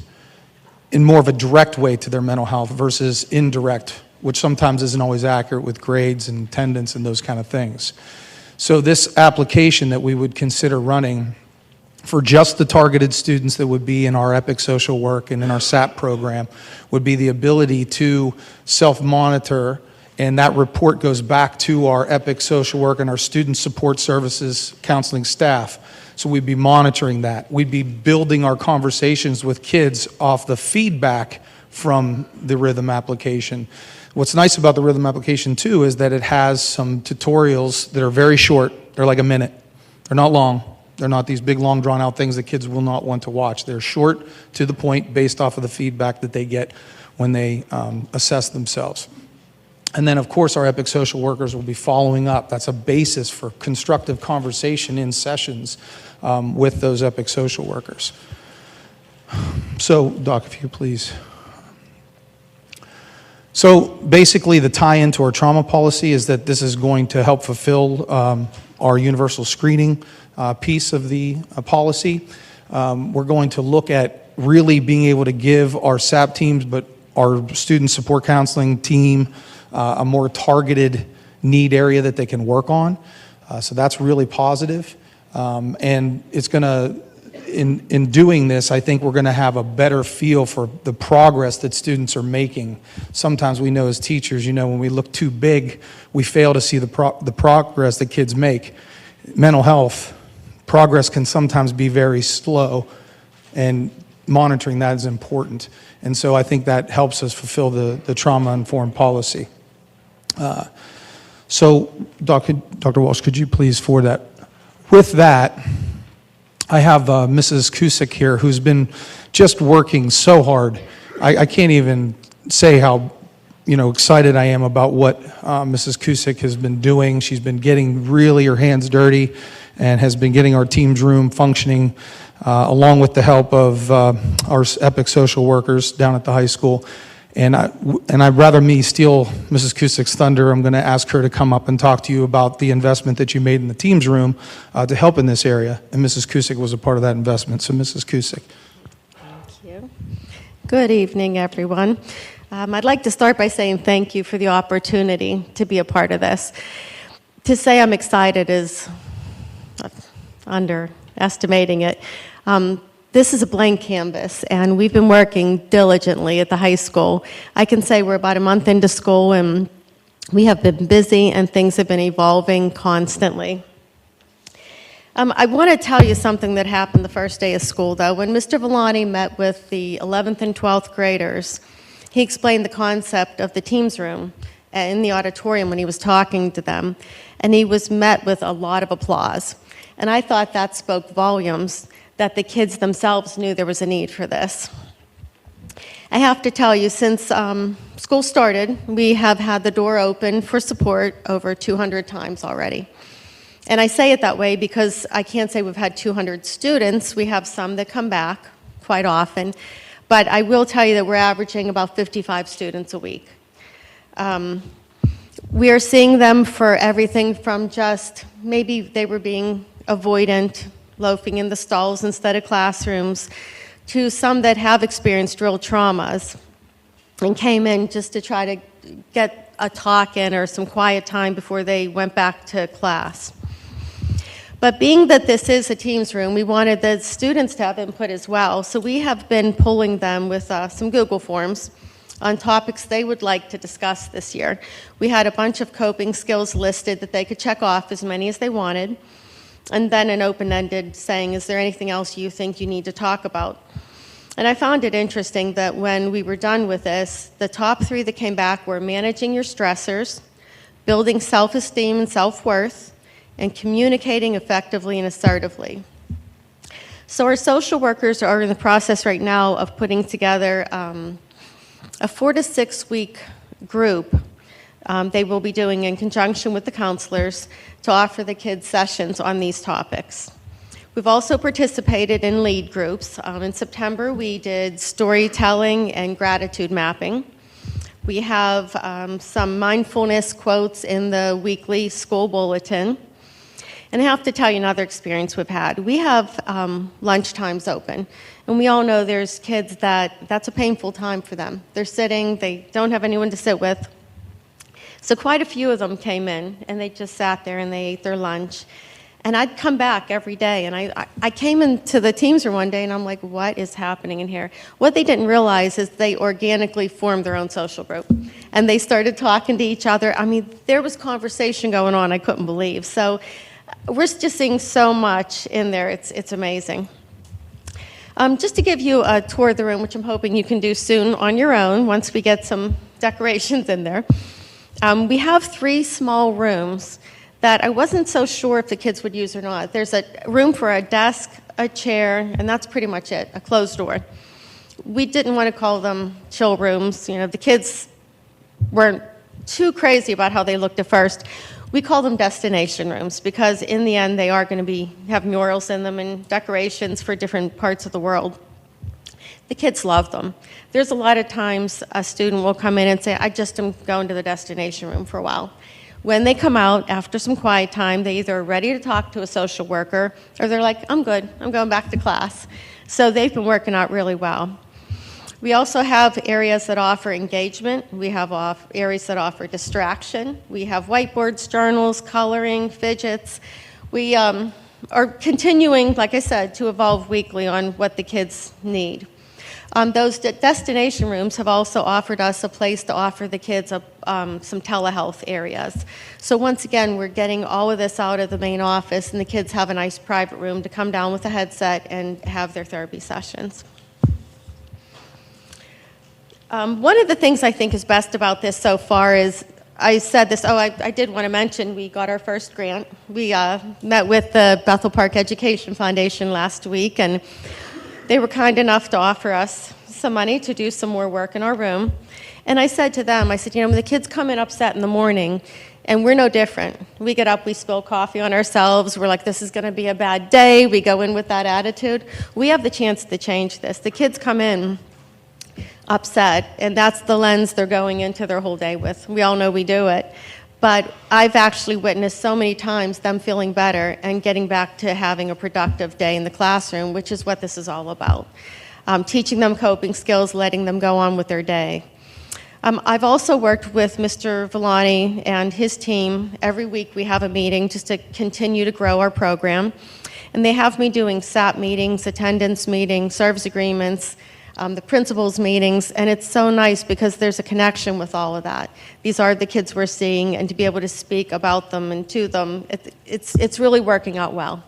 in more of a direct way to their mental health versus indirect, which sometimes isn't always accurate with grades and attendance and those kind of things. So this application that we would consider running for just the targeted students that would be in our EPIC social work and in our SAP program would be the ability to self-monitor, and that report goes back to our EPIC social work and our student support services counseling staff. So we'd be monitoring that. We'd be building our conversations with kids off the feedback from the Rhythm application. What's nice about the Rhythm application too is that it has some tutorials that are very short. They're like a minute. They're not long. They're not these big, long, drawn-out things that kids will not want to watch. They're short, to the point, based off of the feedback that they get when they assess themselves. And then, of course, our EPIC social workers will be following up. That's a basis for constructive conversation in sessions with those EPIC social workers. So, Doc, if you please. So basically, the tie-in to our trauma policy is that this is going to help fulfill our universal screening piece of the policy. We're going to look at really being able to give our SAP teams, but our student support counseling team, a more targeted need area that they can work on. So that's really positive. And it's going to, in doing this, I think we're going to have a better feel for the progress that students are making. Sometimes we know as teachers, you know, when we look too big, we fail to see the progress that kids make. Mental health, progress can sometimes be very slow. And monitoring that is important. And so I think that helps us fulfill the trauma-informed policy. So, Dr. Walsh, could you please forward that? With that, I have Mrs. Cusick here, who's been just working so hard. I can't even say how excited I am about what Mrs. Cusick has been doing. She's been getting really her hands dirty and has been getting our Teams room functioning along with the help of our EPIC social workers down at the high school. And I'd rather me steal Mrs. Cusick's thunder. I'm going to ask her to come up and talk to you about the investment that you made in the Teams room to help in this area. And Mrs. Cusick was a part of that investment. So Mrs. Cusick. Thank you. Good evening, everyone. I'd like to start by saying thank you for the opportunity to be a part of this. To say I'm excited is underestimating it. This is a blank canvas, and we've been working diligently at the high school. I can say we're about a month into school, and we have been busy, and things have been evolving constantly. I want to tell you something that happened the first day of school, though. When Mr. Villani met with the 11th and 12th graders, he explained the concept of the Teams room in the auditorium when he was talking to them, and he was met with a lot of applause. And I thought that spoke volumes, that the kids themselves knew there was a need for this. I have to tell you, since school started, we have had the door open for support over 200 times already. And I say it that way because I can't say we've had 200 students. We have some that come back quite often. But I will tell you that we're averaging about 55 students a week. We are seeing them for everything from just maybe they were being avoidant, loafing in the stalls instead of classrooms, to some that have experienced real traumas and came in just to try to get a talk in or some quiet time before they went back to class. But being that this is a Teams room, we wanted the students to have input as well. So we have been pulling them with some Google Forms on topics they would like to discuss this year. We had a bunch of coping skills listed that they could check off, as many as they wanted, and then an open-ended saying, is there anything else you think you need to talk about? And I found it interesting that when we were done with this, the top 3 that came back were managing your stressors, building self-esteem and self-worth, and communicating effectively and assertively. So our social workers are in the process right now of putting together a 4 to 6 week group they will be doing in conjunction with the counselors to offer the kids sessions on these topics. We've also participated in lead groups. In September, we did storytelling and gratitude mapping. We have some mindfulness quotes in the weekly school bulletin. And I have to tell you another experience we've had. We have lunch times open, and we all know there's kids that's a painful time for them. They're sitting, they don't have anyone to sit with. So quite a few of them came in, and they just sat there and they ate their lunch. And I'd come back every day, and I came into the Teams room one day, and I'm like, what is happening in here? What they didn't realize is they organically formed their own social group, and they started talking to each other. I mean, there was conversation going on I couldn't believe. So we're just seeing so much in there. It's amazing. Just to give you a tour of the room, which I'm hoping you can do soon on your own once we get some decorations in there. We have 3 small rooms that I wasn't so sure if the kids would use or not. There's a room for a desk, a chair, and that's pretty much it, a closed door. We didn't want to call them chill rooms. You know, the kids weren't too crazy about how they looked at first. We call them destination rooms because in the end they are going to have murals in them and decorations for different parts of the world. The kids love them. There's a lot of times a student will come in and say, I just am going to the destination room for a while. When they come out after some quiet time, they either are ready to talk to a social worker or they're like, I'm good, I'm going back to class. So they've been working out really well. We also have areas that offer engagement. We have areas that offer distraction. We have whiteboards, journals, coloring, fidgets. We are continuing, like I said, to evolve weekly on what the kids need. Those destination rooms have also offered us a place to offer the kids some telehealth areas. So once again, we're getting all of this out of the main office, and the kids have a nice private room to come down with a headset and have their therapy sessions. One of the things I think is best about this so far is, I said this, I did want to mention, we got our first grant. We met with the Bethel Park Education Foundation last week, and they were kind enough to offer us some money to do some more work in our room. And I said to them, I said, when the kids come in upset in the morning, and we're no different. We get up, we spill coffee on ourselves, we're like, this is going to be a bad day, we go in with that attitude. We have the chance to change this. The kids come in upset, and that's the lens they're going into their whole day with. We all know we do it. But I've actually witnessed so many times them feeling better and getting back to having a productive day in the classroom, which is what this is all about. Teaching them coping skills, letting them go on with their day. I've also worked with Mr. Villani and his team. Every week we have a meeting just to continue to grow our program. And they have me doing SAP meetings, attendance meetings, service agreements, the principals meetings, and it's so nice because there's a connection with all of that. These are the kids we're seeing, and to be able to speak about them and to them, it's really working out well.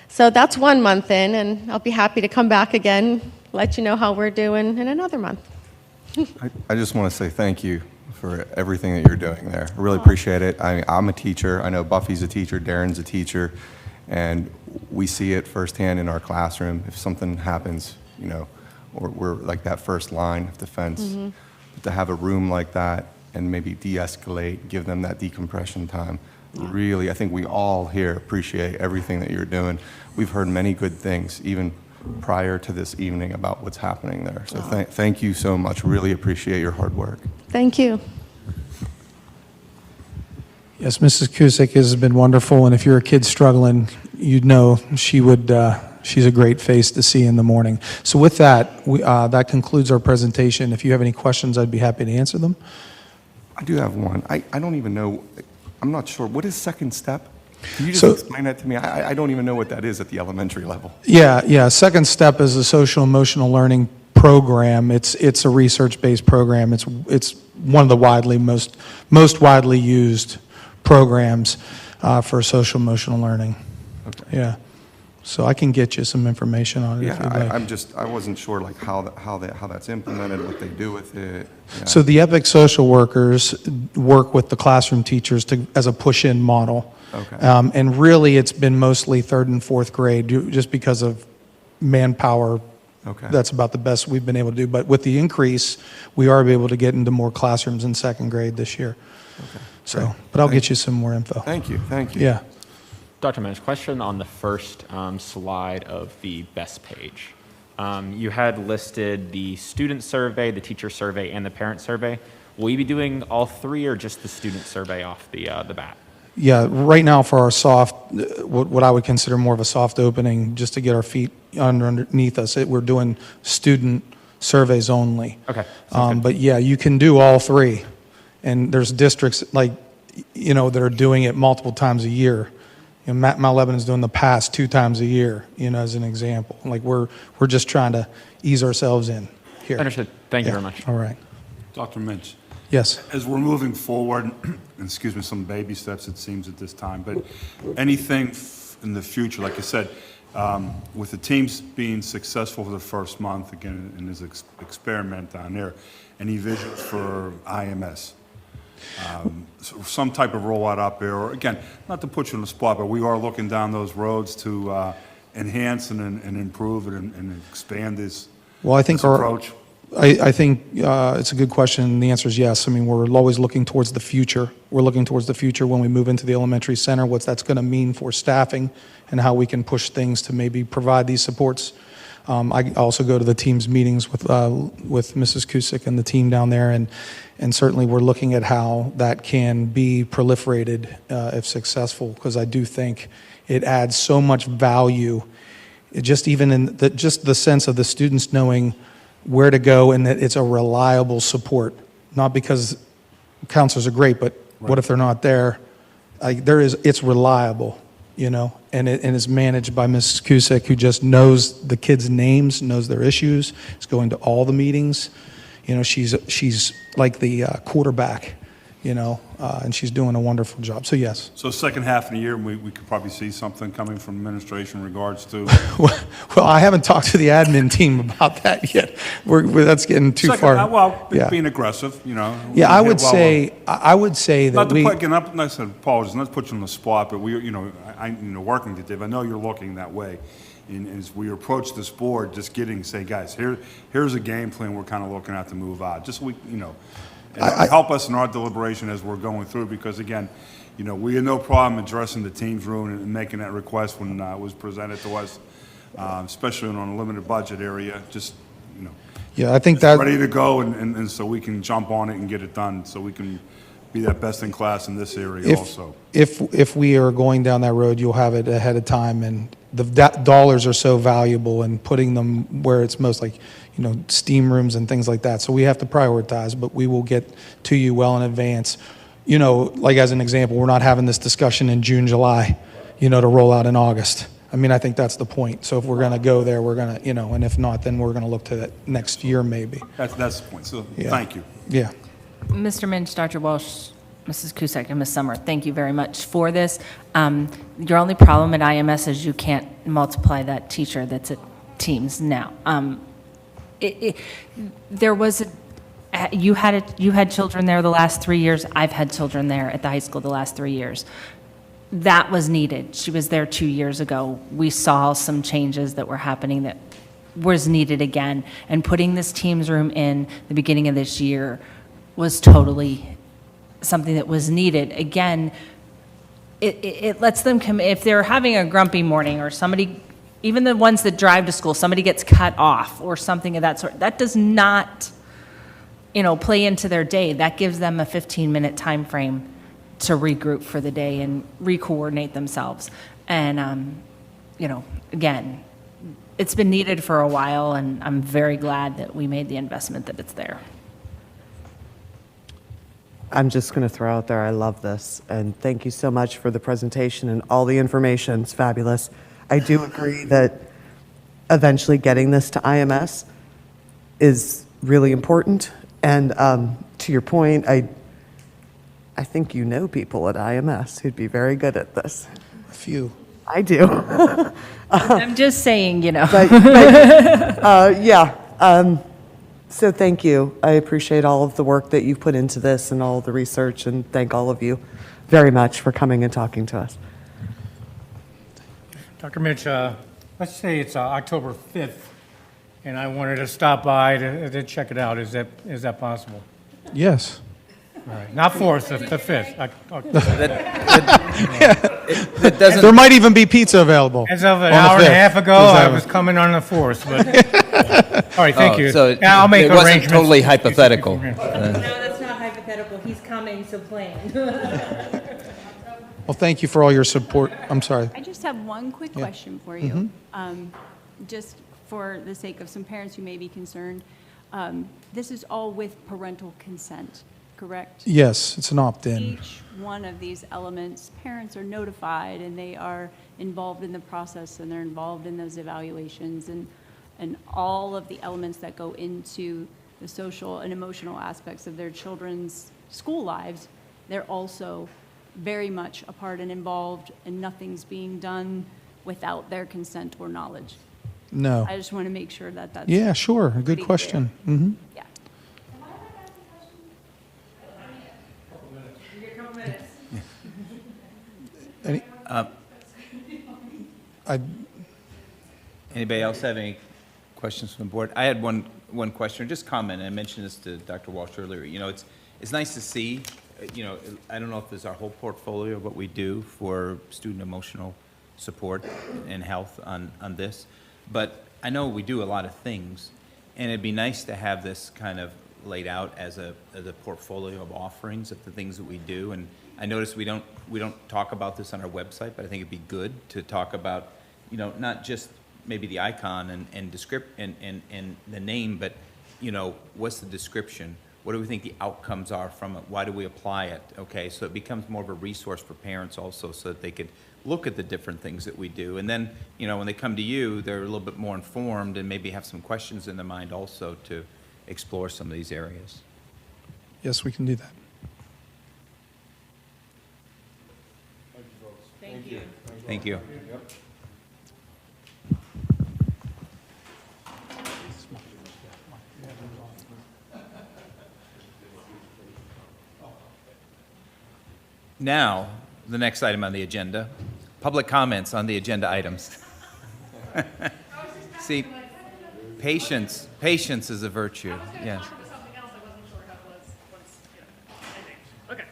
So that's 1 month in, and I'll be happy to come back again, let you know how we're doing in another month. I just want to say thank you for everything that you're doing there. I really appreciate it. I'm a teacher. I know Buffy's a teacher, Darren's a teacher, and we see it firsthand in our classroom. If something happens, or we're like that first line of defense. Mm-hmm. But to have a room like that and maybe de-escalate, give them that decompression time, really, I think we all here appreciate everything that you're doing. We've heard many good things, even prior to this evening, about what's happening there. So thank you so much. Really appreciate your hard work. Thank you. Yes, Mrs. Cusick has been wonderful, and if you're a kid struggling, you'd know she would. She's a great face to see in the morning. So with that, that concludes our presentation. If you have any questions, I'd be happy to answer them. I do have one. I don't even know. I'm not sure. What is second step? Can you just So- explain that to me? I don't even know what that is at the elementary level. Yeah. Second Step is a social emotional learning program. It's a research-based program. It's one of the most widely used programs for social emotional learning. Okay. Yeah. So I can get you some information on it if you'd like. I wasn't sure like how that's implemented, what they do with it. Yeah. So the EPIC social workers work with the classroom teachers as a push-in model. Okay. And really, it's been mostly 3rd and 4th grade, just because of manpower. Okay. That's about the best we've been able to do. But with the increase, we are able to get into more classrooms in 2nd grade this year. Okay. So, Great. but I'll get you some more info. Thank you. Yeah. Dr. Mensch, question on the first slide of the BEST page. You had listed the student survey, the teacher survey, and the parent survey. Will you be doing all three or just the student survey off the bat? Yeah, right now for our soft, what I would consider more of a soft opening, just to get our feet underneath us, we're doing student surveys only. Okay. But yeah, you can do all three. And there's districts that are doing it multiple times a year. Mount Lebanon's doing the PASS 2 times a year, as an example. Like we're just trying to ease ourselves in here. Understood. Thank you very much. All right. Dr. Minch. Yes. As we're moving forward, excuse me, some baby steps it seems at this time, but anything in the future, like I said, with the teams being successful for the first month, again, in this experiment down there, any visions for IMS? So some type of rollout up there, or again, not to put you on the spot, but we are looking down those roads to enhance and improve and expand this, Well, I think this approach. I think it's a good question, and the answer is yes. I mean, we're always looking towards the future. We're looking towards the future when we move into the elementary center, what that's going to mean for staffing and how we can push things to maybe provide these supports. I also go to the team's meetings with Mrs. Cusick and the team down there, and certainly we're looking at how that can be proliferated if successful, because I do think it adds so much value, just even in just the sense of the students knowing where to go and that it's a reliable support. Not because counselors are great, but what if they're not there? It's reliable, and it's managed by Mrs. Cusick, who just knows the kids' names, knows their issues, is going to all the meetings. She's like the quarterback, and she's doing a wonderful job. So yes. So second half of the year, we could probably see something coming from administration in regards to. Well, I haven't talked to the admin team about that yet. That's getting too far. Well, Yeah. being aggressive, Yeah, I would Well, say, I would say Not that to we. put, again, I said, apologies, not to put you on the spot, but we, working with Dave, I know you're looking that way. And as we approach this board, just say, guys, here's a game plan we're kind of looking at to move out. Just and help us in our deliberation as we're going through, because again, we had no problem addressing the team's room and making that request when it was presented to us, especially on a limited budget area, Yeah, I think just that. ready to go and so we can jump on it and get it done, so we can be that best in class in this area also. If we are going down that road, you'll have it ahead of time, and the dollars are so valuable, and putting them where it's most, like, steam rooms and things like that. So we have to prioritize, but we will get to you well in advance. Like as an example, we're not having this discussion in June, July, to roll out in August. I mean, I think that's the point. So if we're going to go there, we're going to, and if not, then we're going to look to that next year maybe. That's the point, so Yeah. thank you. Yeah. Mr. Minch, Dr. Walsh, Mrs. Cusack, and Ms. Summer, thank you very much for this. Your only problem at IMS is you can't multiply that teacher that's at Teams now. There was you had children there the last 3 years. I've had children there at the high school the last 3 years. That was needed. She was there 2 years ago. We saw some changes that were happening that was needed again. And putting this Teams room in the beginning of this year was totally something that was needed. Again, it lets them come, if they're having a grumpy morning, or somebody, even the ones that drive to school, somebody gets cut off or something of that sort, that does not, play into their day. That gives them a 15-minute time frame to regroup for the day and re-coordinate themselves. And, again, it's been needed for a while, and I'm very glad that we made the investment that it's there. I'm just going to throw out there, I love this, and thank you so much for the presentation and all the information. It's fabulous. I do agree that eventually getting this to IMS is really important. And to your point, I think you know people at IMS who'd be very good at this. A few. I do. I'm just saying, Yeah. So thank you. I appreciate all of the work that you've put into this and all the research, and thank all of you very much for coming and talking to us. Dr. Mitch, let's say it's October 5th, and I wanted to stop by to check it out. Is that possible? Yes. All right, not 4th, the 5th. That doesn't. There might even be pizza available. As of an on the hour and a 5th. half ago, I was coming on the 4th, but, all right, thank you. So Yeah, I'll make it wasn't arrangements. totally hypothetical. No, that's not hypothetical. He's coming, so plan. Well, thank you for all your support. I'm sorry. I just have one quick question for you. Just for the sake of some parents who may be concerned, this is all with parental consent, correct? Yes, it's an opt-in. Each one of these elements, parents are notified and they are involved in the process and they're involved in those evaluations and all of the elements that go into the social and emotional aspects of their children's school lives, they're also very much a part and involved, and nothing's being done without their consent or knowledge. No. I just want to make sure that that's. Yeah, sure. A good pretty question. clear. Mm-hmm. Yeah. Anybody else have any questions from the board? I had one question, or just comment, and I mentioned this to Dr. Walsh earlier. It's nice to see, I don't know if this is our whole portfolio of what we do for student emotional support and health on this, but I know we do a lot of things, and it'd be nice to have this kind of laid out as a portfolio of offerings of the things that we do. And I notice we don't talk about this on our website, but I think it'd be good to talk about, not just maybe the icon and the name, but what's the description? What do we think the outcomes are from it? Why do we apply it? Okay, so it becomes more of a resource for parents also, so that they could look at the different things that we do. And then, when they come to you, they're a little bit more informed and maybe have some questions in their mind also to explore some of these areas. Yes, we can do that. Thank you. Now, the next item on the agenda, public comments on the agenda items. See, patience is a virtue, yes. Okay.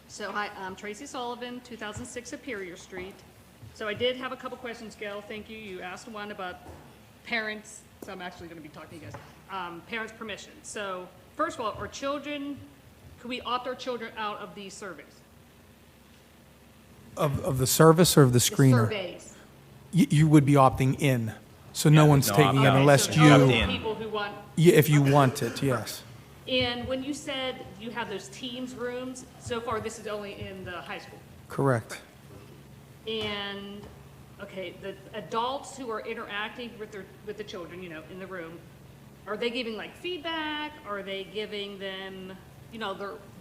So hi, I'm Tracy Sullivan, 2006 Superior Street. So I did have a couple questions, Gail. Thank you. You asked one about parents, so I'm actually going to be talking to you guys. Parents' permission. So first of all, could we opt our children out of these surveys? Of the service or of the screener? Surveys. You would be opting in, so no one's no taking it opt-out. unless So you, only people who want. yeah, if you want it, yes. And when you said you have those teams rooms, so far this is only in the high school. Correct. And, okay, the adults who are interacting with the children, in the room, are they giving like feedback? Are they giving them,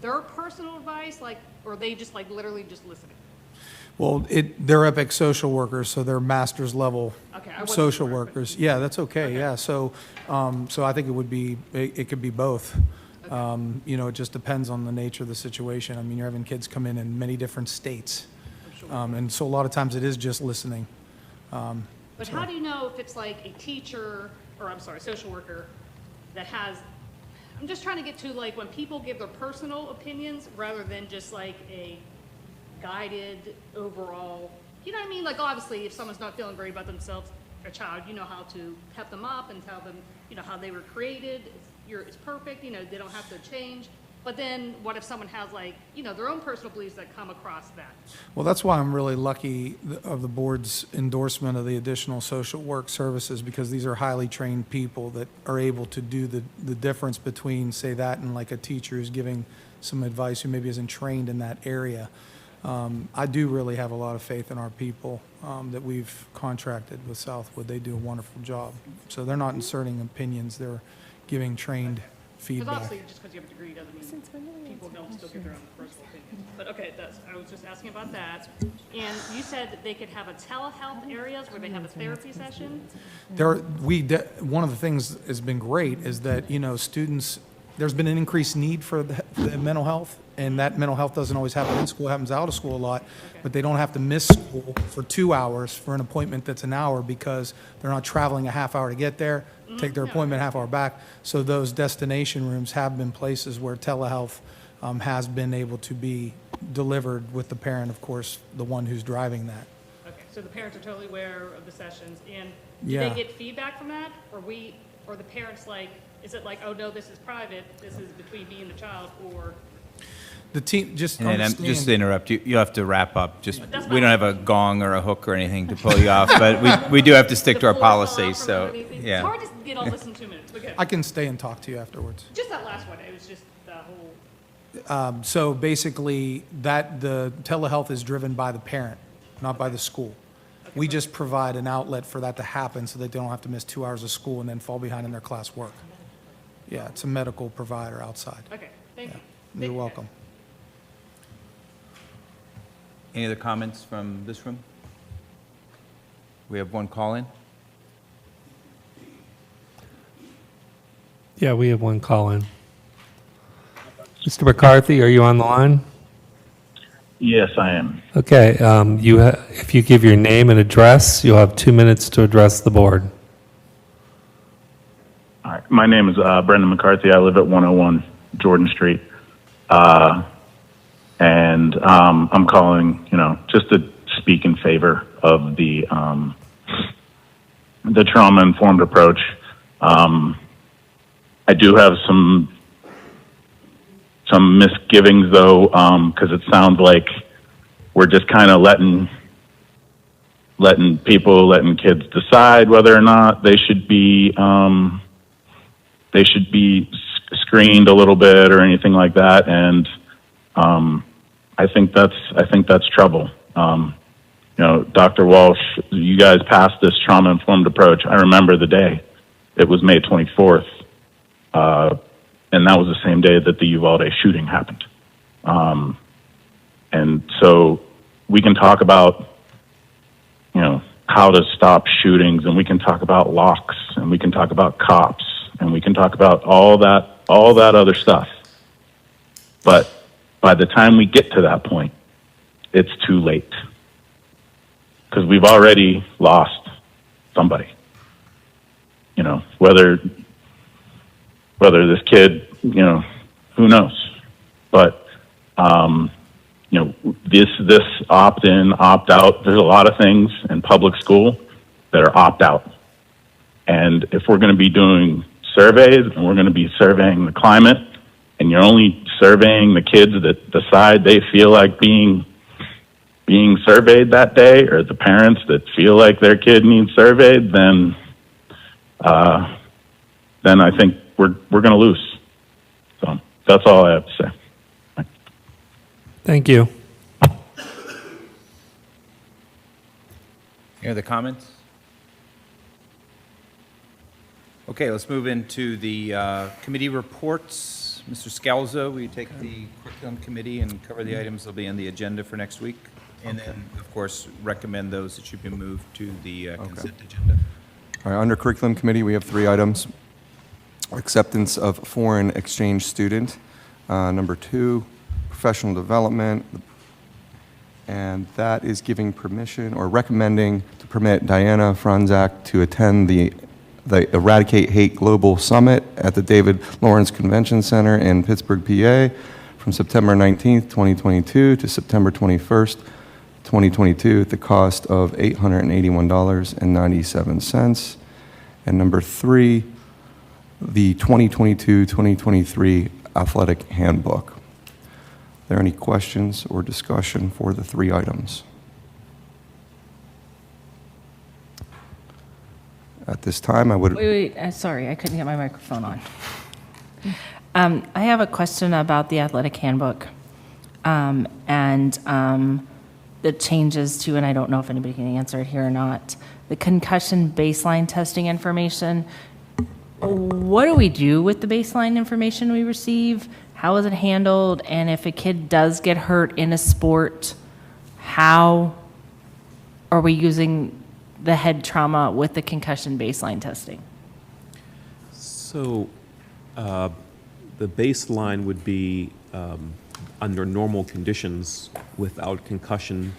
their personal advice, or are they just like literally just listening? Well, they're EPIC social workers, so they're master's level Okay, I wasn't social sure, workers. Yeah, that's okay, yeah. So I think it could be both. It just depends on the nature of the situation. I mean, you're having kids come in many different states. And so a lot of times it is just listening. But how do you know if it's like a teacher, social worker that has, I'm just trying to get to like when people give their personal opinions rather than just like a guided overall, you know what I mean? Like obviously if someone's not feeling great about themselves, a child, you know how to pep them up and tell them, how they were created, it's perfect, they don't have to change. But then what if someone has like, their own personal beliefs that come across that? Well, that's why I'm really lucky of the board's endorsement of the additional social work services, because these are highly trained people that are able to do the difference between, say, that and like a teacher who's giving some advice who maybe isn't trained in that area. I do really have a lot of faith in our people that we've contracted with Southwood. They do a wonderful job. So they're not inserting opinions, they're giving trained Because feedback. obviously just because you have a degree doesn't mean people don't still give their own personal opinion. But okay, I was just asking about that. And you said that they could have a telehealth areas where they have a therapy session? One of the things that's been great is that, students, there's been an increased need for the mental health, and that mental health doesn't always happen in school, it happens out of school a lot, but they don't have to miss school for 2 hours for an appointment that's an hour because they're not traveling a half hour to get there, take their appointment half hour back. So those destination rooms have been places where telehealth has been able to be delivered with the parent, of course, the one who's driving that. Okay, so the parents are totally aware of the sessions, and do Yeah. they get feedback from that? Or the parents like, is it like, oh no, this is private, this is between me and the child, or? The team, just And then understand. just to interrupt you, you have to wrap up. That's We don't have a gong or a hook or anything to pull you off, but we do have to stick to our policy, so, It's yeah. hard to get all this in 2 minutes, but good. I can stay and talk to you afterwards. Just that last one, it was just the whole. So basically, the telehealth is driven by the parent, not by the school. We just provide an outlet for that to happen so that they don't have to miss 2 hours of school and then fall behind in their class work. Yeah, it's a medical provider outside. Okay, thank you. You're welcome. Any other comments from this room? We have one call-in. Yeah, we have one call in. Mr. McCarthy, are you on the line? Yes, I am. Okay, if you give your name and address, you'll have 2 minutes to address the board. All right. My name is Brendan McCarthy. I live at 101 Jordan Street. And I'm calling, just to speak in favor of the trauma-informed approach. I do have some misgivings, though, because it sounds like we're just kind of letting kids decide whether or not they should be screened a little bit or anything like that, and I think that's trouble. Dr. Walsh, you guys passed this trauma-informed approach. I remember the day. It was May 24th, and that was the same day that the Uvalde shooting happened. And so we can talk about how to stop shootings, and we can talk about locks, and we can talk about cops, and we can talk about all that other stuff. But by the time we get to that point, it's too late, because we've already lost somebody. Whether this kid, who knows? But this opt-in, opt-out, there's a lot of things in public school that are opt-out. And if we're going to be doing surveys and we're going to be surveying the climate, and you're only surveying the kids that decide they feel like being surveyed that day, or the parents that feel like their kid needs surveyed, then I think we're going to lose. So that's all I have to say. Thank you. Any other comments? Okay, let's move into the committee reports. Mr. Scalzo, will you take the curriculum committee and cover the items that'll be on the agenda for next week? And then, of course, recommend those that should be moved to the consent agenda. All right, under curriculum committee, we have 3 items. Acceptance of foreign exchange student. Number 2, professional development. And that is giving permission or recommending to permit Diana Franzak to attend the Eradicate Hate Global Summit at the David Lawrence Convention Center in Pittsburgh, PA, from September 19th, 2022 to September 21st, 2022 at the cost of $881.97. And number 3, the 2022-2023 athletic handbook. Are there any questions or discussion for the 3 items? At this time, I would... Wait, sorry, I couldn't get my microphone on. I have a question about the athletic handbook and the changes to, and I don't know if anybody can answer it here or not, the concussion baseline testing information. What do we do with the baseline information we receive? How is it handled? And if a kid does get hurt in a sport, how are we using the head trauma with the concussion baseline testing? So the baseline would be under normal conditions without concussion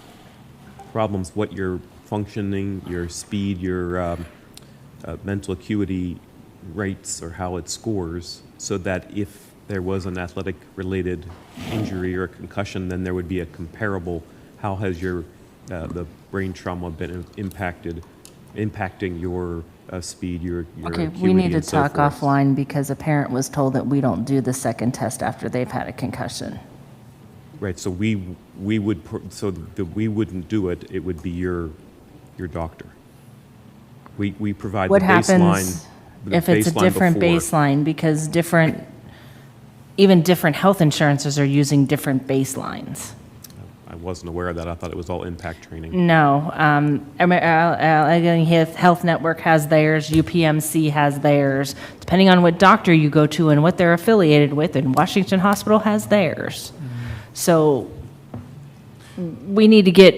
problems, what your functioning, your speed, your mental acuity rates, or how it scores, so that if there was an athletic related injury or a concussion, then there would be a comparable, how has your the brain trauma been impacting your speed, your Okay, acuity, we need to and so talk forth. offline because a parent was told that we don't do the second test after they've had a concussion. Right, so we wouldn't do it, it would be your doctor. We provide What the baseline. happens if it's a different before. baseline? Because even different health insurances are using different baselines. I wasn't aware of that, I thought it was all impact training. No, Allegheny Health Network has theirs, UPMC has theirs, depending on what doctor you go to and what they're affiliated with, and Washington Hospital has theirs. So we need to get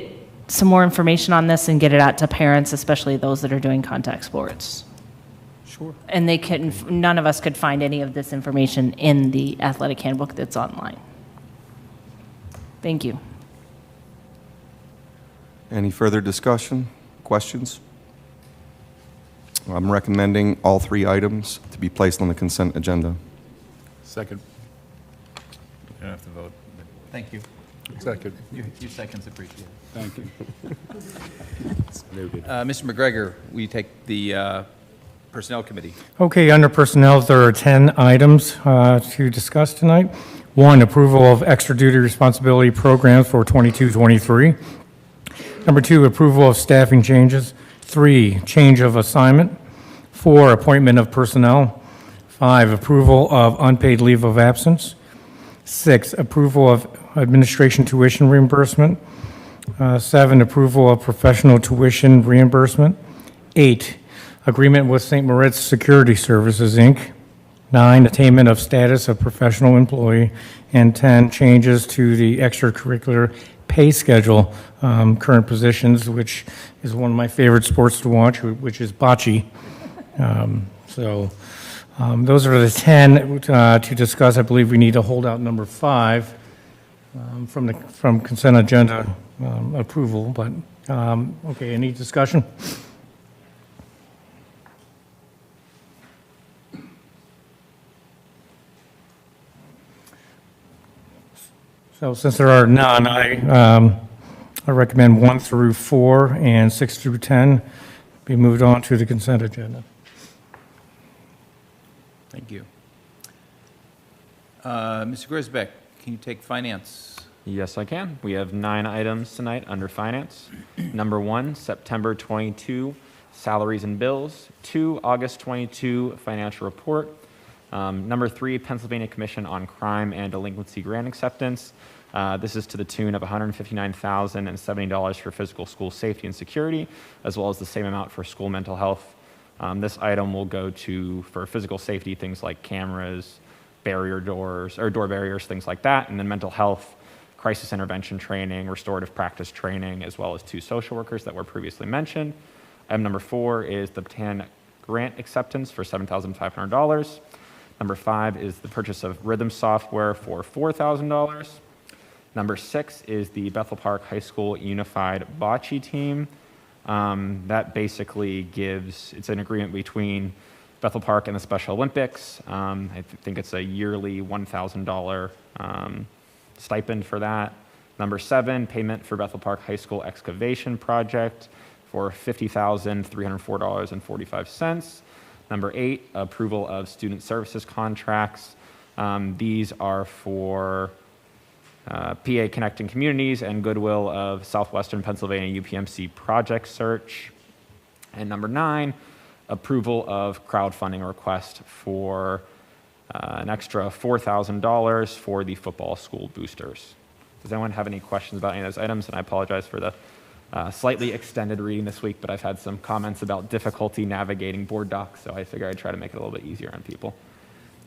some more information on this and get it out to parents, especially those that are doing contact sports. Sure. And none of us could find any of this information in the athletic handbook that's online. Thank you. Any further discussion, questions? I'm recommending all 3 items to be placed on the consent agenda. Second. You don't have to vote. Thank you. Second. Your seconds appreciated. Thank you. Mr. McGregor, will you take the Personnel Committee? Okay, under personnel, there are 10 items to discuss tonight. 1, approval of extra duty responsibility programs for 22-23. Number 2, approval of staffing changes. 3, change of assignment. 4, appointment of personnel. 5, approval of unpaid leave of absence. 6, approval of administration tuition reimbursement. 7, approval of professional tuition reimbursement. 8, agreement with St. Moritz Security Services, Inc. 9, attainment of status of professional employee, and 10, changes to the extracurricular pay schedule, current positions, which is one of my favorite sports to watch, which is bocce. Those are the 10 to discuss. I believe we need to hold out number 5 from consent agenda approval, but, okay, any discussion? So since there are none, I recommend 1 through 4 and 6 through 10 be moved on to the consent agenda. Thank you. Mr. Grisbeck, can you take finance? Yes, I can. We have 9 items tonight under finance. Number 1, September 22, salaries and bills. 2, August 22, financial report. Number 3, Pennsylvania Commission on Crime and Delinquency grant acceptance. This is to the tune of $159,070 for physical school safety and security, as well as the same amount for school mental health. This item will go for physical safety, things like cameras, barrier doors, or door barriers, things like that, and then mental health, crisis intervention training, restorative practice training, as well as 2 social workers that were previously mentioned. Item number 4 is the Bataan grant acceptance for $7,500. Number 5 is the purchase of Rhythm software for $4,000. Number 6 is the Bethel Park High School Unified Bocce Team. That basically it's an agreement between Bethel Park and the Special Olympics. I think it's a yearly $1,000 stipend for that. Number 7, payment for Bethel Park High School excavation project for $50,304.45. Number 8, approval of student services contracts. These are for PA Connecting Communities and Goodwill of Southwestern Pennsylvania UPMC Project Search. And number 9, approval of crowdfunding request for an extra $4,000 for the football school boosters. Does anyone have any questions about any of those items? And I apologize for the slightly extended reading this week, but I've had some comments about difficulty navigating board docs, so I figure I'd try to make it a little bit easier on people.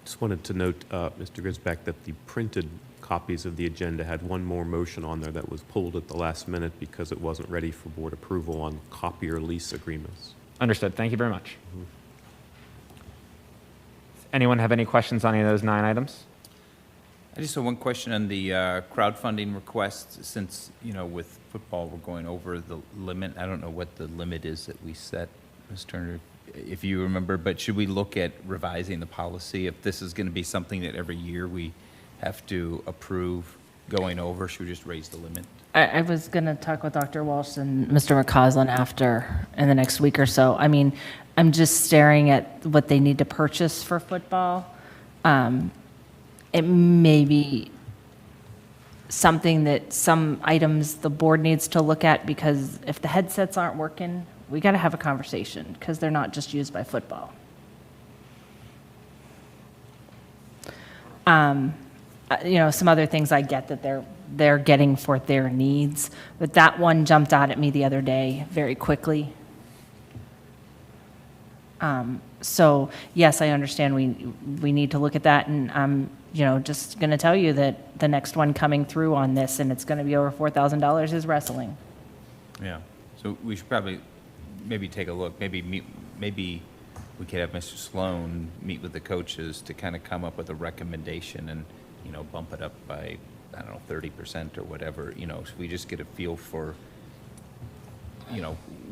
Just wanted to note, Mr. Grisbeck, that the printed copies of the agenda had one more motion on there that was pulled at the last minute because it wasn't ready for board approval on copier lease agreements. Understood. Thank you very much. Anyone have any questions on any of those 9 items? I just have one question on the crowdfunding request. Since, with football, we're going over the limit. I don't know what the limit is that we set, Ms. Turner, if you remember, but should we look at revising the policy? If this is going to be something that every year we have to approve going over, should we just raise the limit? I was going to talk with Dr. Walsh and Mr. McCausland after in the next week or so. I mean, I'm just staring at what they need to purchase for football. It may be something that some items the board needs to look at, because if the headsets aren't working, we got to have a conversation, because they're not just used by football. Some other things I get that they're getting for their needs, but that one jumped out at me the other day very quickly. So yes, I understand we need to look at that, and I'm just going to tell you that the next one coming through on this, and it's going to be over $4,000, is wrestling. Yeah. So we should probably maybe take a look. Maybe we could have Mr. Sloan meet with the coaches to kind of come up with a recommendation and bump it up by 30% or whatever. So we just get a feel for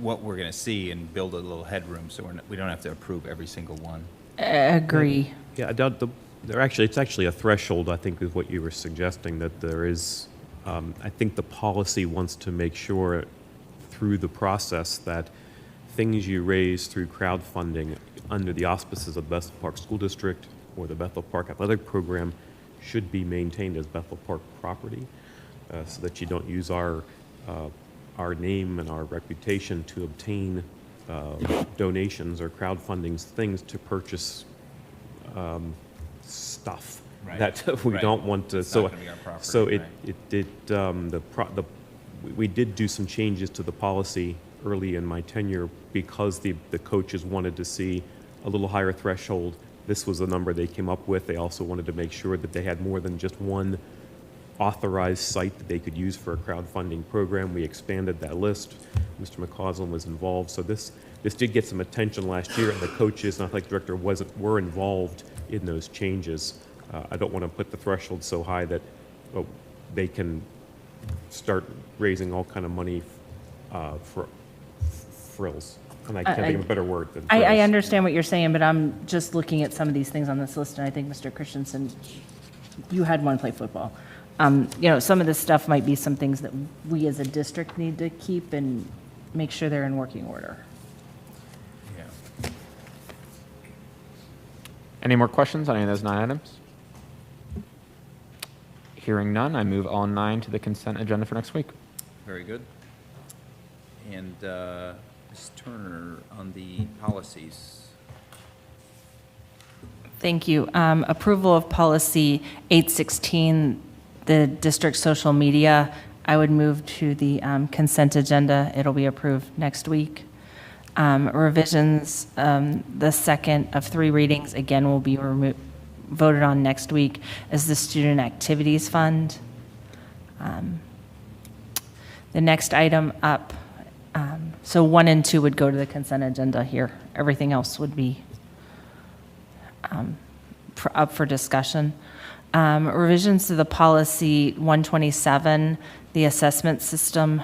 what we're going to see and build a little headroom, so we don't have to approve every single one. Agree. Yeah, I doubt it's actually a threshold, I think, is what you were suggesting, that there is, I think the policy wants to make sure through the process that things you raise through crowdfunding under the auspices of the Bethel Park School District or the Bethel Park Athletic Program should be maintained as Bethel Park property, so that you don't use our name and our reputation to obtain donations or crowdfunding things to purchase stuff that we don't want to. So we did do some changes to the policy early in my tenure because the coaches wanted to see a little higher threshold This was a number they came up with. They also wanted to make sure that they had more than just one authorized site that they could use for a crowdfunding program. We expanded that list. Mr. McCausland was involved. So this did get some attention last year, and the coaches and athletic director were involved in those changes. I don't want to put the threshold so high that they can start raising all kind of money for frills. And I can't think of a better word than frills. I understand what you're saying, but I'm just looking at some of these things on this list, and I think, Mr. Christensen, you had one play football. Some of this stuff might be some things that we as a district need to keep and make sure they're in working order. Yeah. Any more questions on any of those 9 items? Hearing none, I move all 9 to the consent agenda for next week. Very good. And Ms. Turner on the policies. Thank you. Approval of policy 816, the district social media. I would move to the consent agenda. It'll be approved next week. Revisions, the second of 3 readings, again, will be voted on next week as the Student Activities Fund. The next item up, so 1 and 2 would go to the consent agenda here. Everything else would be up for discussion. Revisions to the policy 127, the assessment system.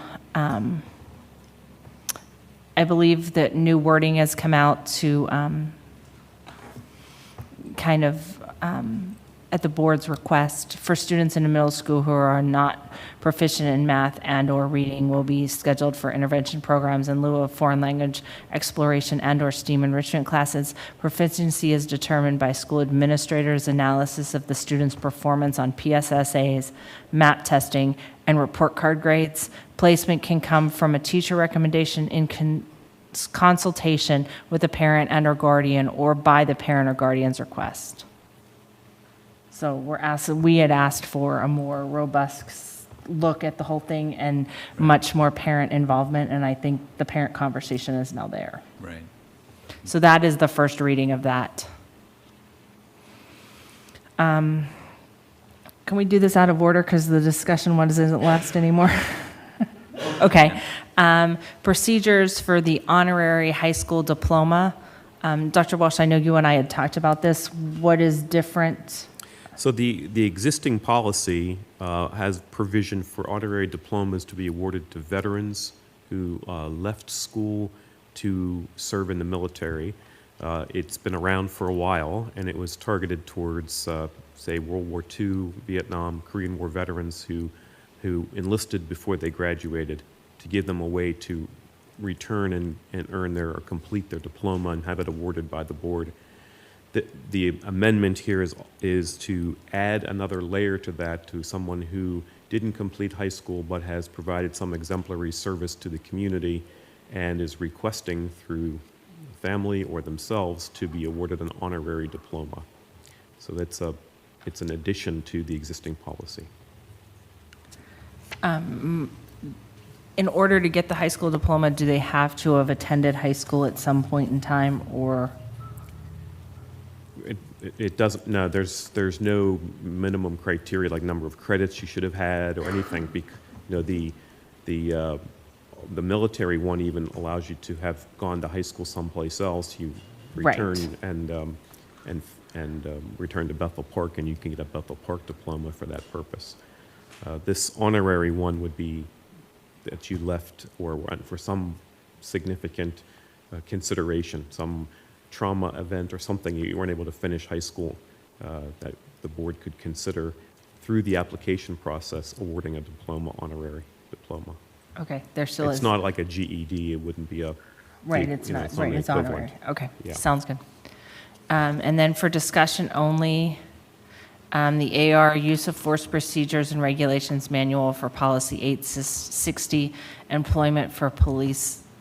I believe that new wording has come out to kind of at the board's request for students in the middle school who are not proficient in math and/or reading will be scheduled for intervention programs in lieu of foreign language exploration and/or STEAM enrichment classes. Proficiency is determined by school administrators' analysis of the student's performance on PSSAs, MAP testing, and report card grades. Placement can come from a teacher recommendation in consultation with a parent and/or guardian or by the parent or guardian's request. So we had asked for a more robust look at the whole thing and much more parent involvement, and I think the parent conversation is now there. Right. So that is the first reading of that. Can we do this out of order because the discussion doesn't last anymore? Okay. Procedures for the honorary high school diploma. Dr. Walsh, I know you and I had talked about this. What is different? So the existing policy has provision for honorary diplomas to be awarded to veterans who left school to serve in the military. It's been around for a while, and it was targeted towards, say, World War II, Vietnam, Korean War veterans who enlisted before they graduated, to give them a way to return and earn or complete their diploma and have it awarded by the board. The amendment here is to add another layer to that, to someone who didn't complete high school but has provided some exemplary service to the community and is requesting through family or themselves to be awarded an honorary diploma. So it's an addition to the existing policy. In order to get the high school diploma, do they have to have attended high school at some point in time, or? It doesn't, no, there's no minimum criteria like number of credits you should have had or anything. The military one even allows you to have gone to high school someplace else. You return Right. and return to Bethel Park, and you can get a Bethel Park diploma for that purpose. This honorary one would be that you left or went for some significant consideration, some trauma event or something you weren't able to finish high school, that the board could consider through the application process awarding a diploma, honorary diploma. Okay, there still is. It's not like a GED. It wouldn't be a. Right, it's not, right, it's equivalent. honorary. Okay, Yeah. sounds good. And then for discussion only, the AR Use of Force Procedures and Regulations Manual for Policy 860, Employment for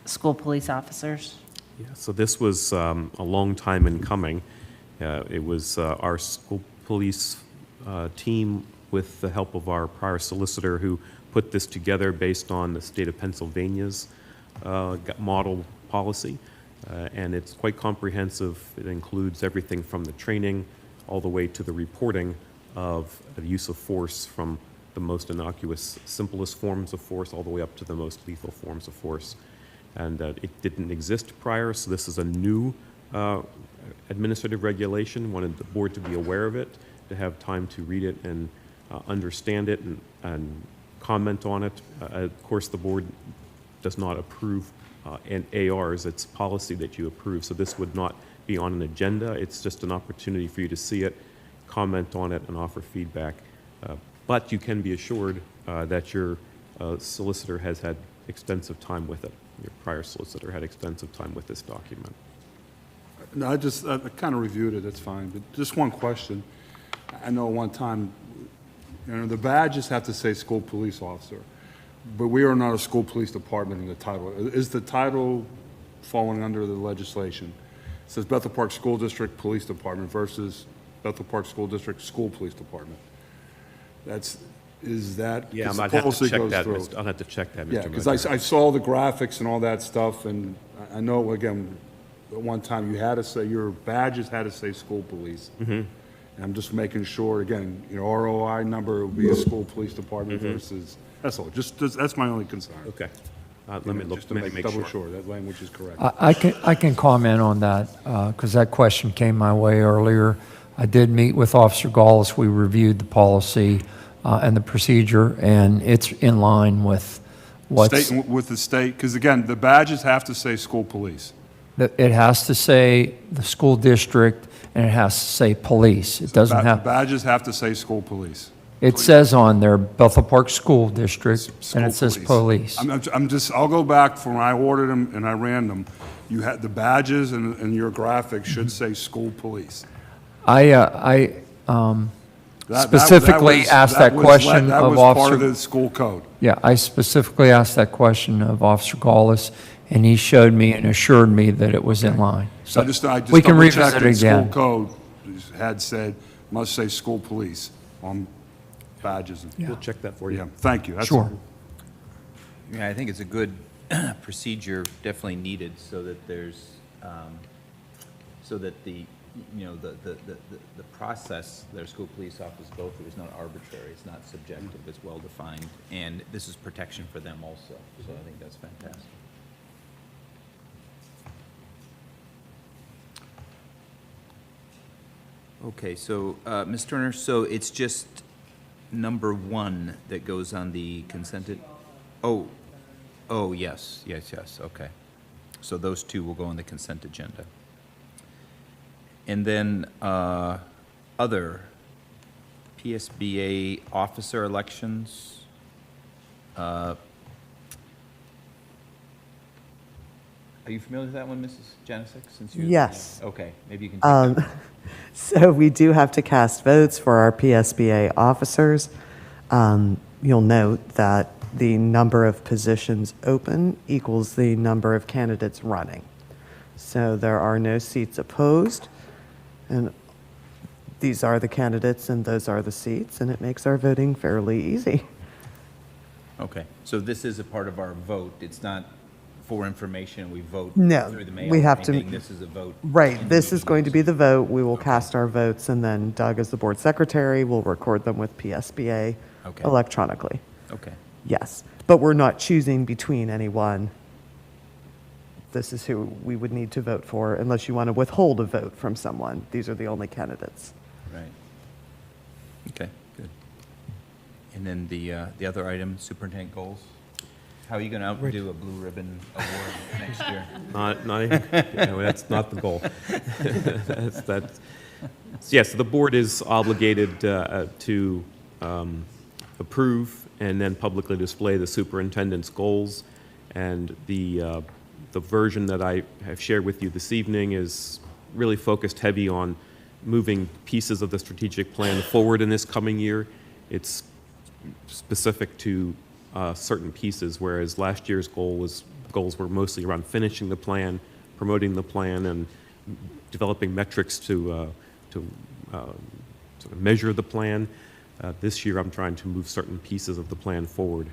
School Police Officers. Yeah, so this was a long time in coming. It was our school police team, with the help of our prior solicitor, who put this together based on the state of Pennsylvania's model policy. And it's quite comprehensive. It includes everything from the training all the way to the reporting of the use of force, from the most innocuous, simplest forms of force all the way up to the most lethal forms of force. And it didn't exist prior, so this is a new administrative regulation. Wanted the board to be aware of it, to have time to read it and understand it and comment on it. Of course, the board does not approve ARs. It's policy that you approve, so this would not be on an agenda. It's just an opportunity for you to see it, comment on it, and offer feedback. But you can be assured that your solicitor has had extensive time with it. Your prior solicitor had extensive time with this document. No, I kind of reviewed it, that's fine, but just one question. I know one time, the badges have to say school police officer, but we are not a school police department in the title. Is the title falling under the legislation? It says Bethel Park School District Police Department versus Bethel Park School District School Police Department. Is that? Yeah, I because might the have to policy check goes that. through. I'll have to check that, Mr. Yeah, because Medgar. I saw the graphics and all that stuff, and I know, again, at one time you had to say, your badges had to say school police. And I'm just making sure, again, your ROI number will be a school police department versus, that's all, that's my only concern. Okay. Let me look, Just to make make double sure. sure that language is correct. I can comment on that, because that question came my way earlier. I did meet with Officer Gaulis. We reviewed the policy and the procedure, and it's in line with what's... State, with the state, because again, the badges have to say school police. It has to say the school district, and it has to say police. It doesn't have... Badges have to say school police. It says on there Bethel Park School District, and it says police. police. I'll go back from when I ordered them and I ran them. You had the badges and your graphics should say school police. I specifically asked that question of That was part of the school code. Yeah, I specifically asked that question of Officer Gaulis, and he showed me and assured me that it was in line. So I just we can double-checked revisit it that again. School code had said, must say school police on badges. We'll check that for you. Yeah, thank you. That's Sure. all. Yeah, I think it's a good procedure, definitely needed, so that there's, so that the process that our school police officers go through is not arbitrary, it's not subjective, it's well-defined, and this is protection for them also, so I think that's fantastic. Okay, so, Ms. Turner, so it's just number 1 that goes on the consented? Oh, yes, okay. So those 2 will go on the consent agenda. And then, other PSBA officer elections. Are you familiar with that one, Mrs. Janisic, since you? Yes. Okay, maybe you can take that. So we do have to cast votes for our PSBA officers. You'll note that the number of positions open equals the number of candidates running. So there are no seats opposed, and these are the candidates and those are the seats, and it makes our voting fairly easy. Okay, so this is a part of our vote, it's not for information, we vote No, through the mail we or have to- anything. This is a vote. Right, this is going to be the vote. We will cast our votes, and then Doug, as the board secretary, will record them with PSBA Okay. electronically. Okay. Yes, but we're not choosing between anyone. This is who we would need to vote for, unless you want to withhold a vote from someone. These are the only candidates. Right. Okay, good. And then the other item, superintendent goals? How are you going to outdo a blue ribbon award next year? Not even, that's not the goal. Yes, the board is obligated to approve and then publicly display the superintendent's goals. And the version that I have shared with you this evening is really focused heavy on moving pieces of the strategic plan forward in this coming year. It's specific to certain pieces, whereas last year's goals were mostly around finishing the plan, promoting the plan, and developing metrics to sort of measure the plan. This year, I'm trying to move certain pieces of the plan forward.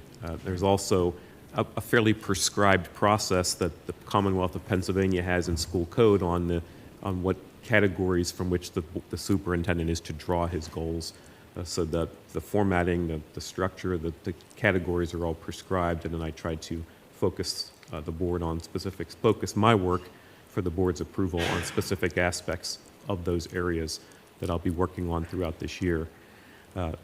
There's also a fairly prescribed process that the Commonwealth of Pennsylvania has in school code on what categories from which the superintendent is to draw his goals. So that the formatting, the structure, the categories are all prescribed, and then I try to focus the board on specifics, focus my work for the board's approval on specific aspects of those areas that I'll be working on throughout this year.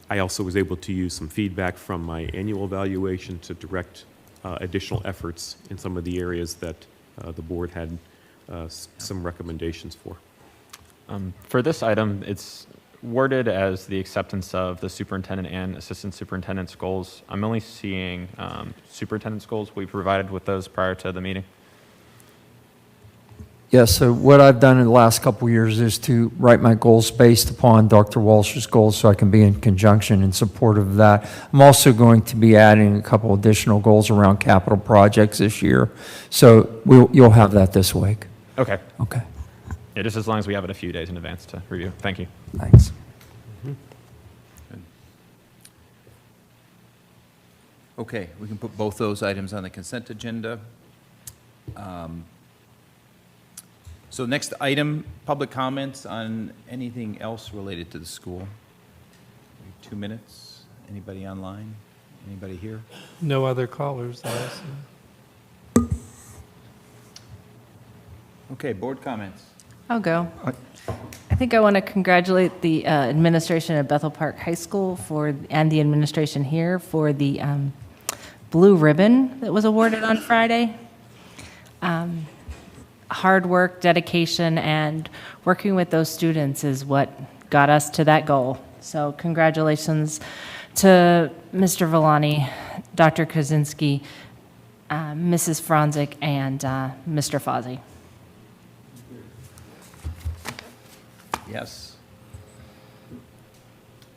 I also was able to use some feedback from my annual evaluation to direct additional efforts in some of the areas that the board had some recommendations for. For this item, it's worded as the acceptance of the superintendent and assistant superintendent's goals. I'm only seeing superintendent's goals. We provided with those prior to the meeting. Yeah, so what I've done in the last couple of years is to write my goals based upon Dr. Walsh's goals so I can be in conjunction in support of that. I'm also going to be adding a couple additional goals around capital projects this year. So you'll have that this week. Okay. Okay. Yeah, just as long as we have it a few days in advance to review. Thank you. Thanks. Okay, we can put both those items on the consent agenda. So next item, public comments on anything else related to the school. 2 minutes. Anybody online? Anybody here? No other callers, that I see. Okay, board comments. I'll go. I think I want to congratulate the administration at Bethel Park High School and the administration here for the blue ribbon that was awarded on Friday. Hard work, dedication, and working with those students is what got us to that goal. So congratulations to Mr. Villani, Dr. Kaczynski, Mrs. Franzik, and Mr. Fozzie. Yes.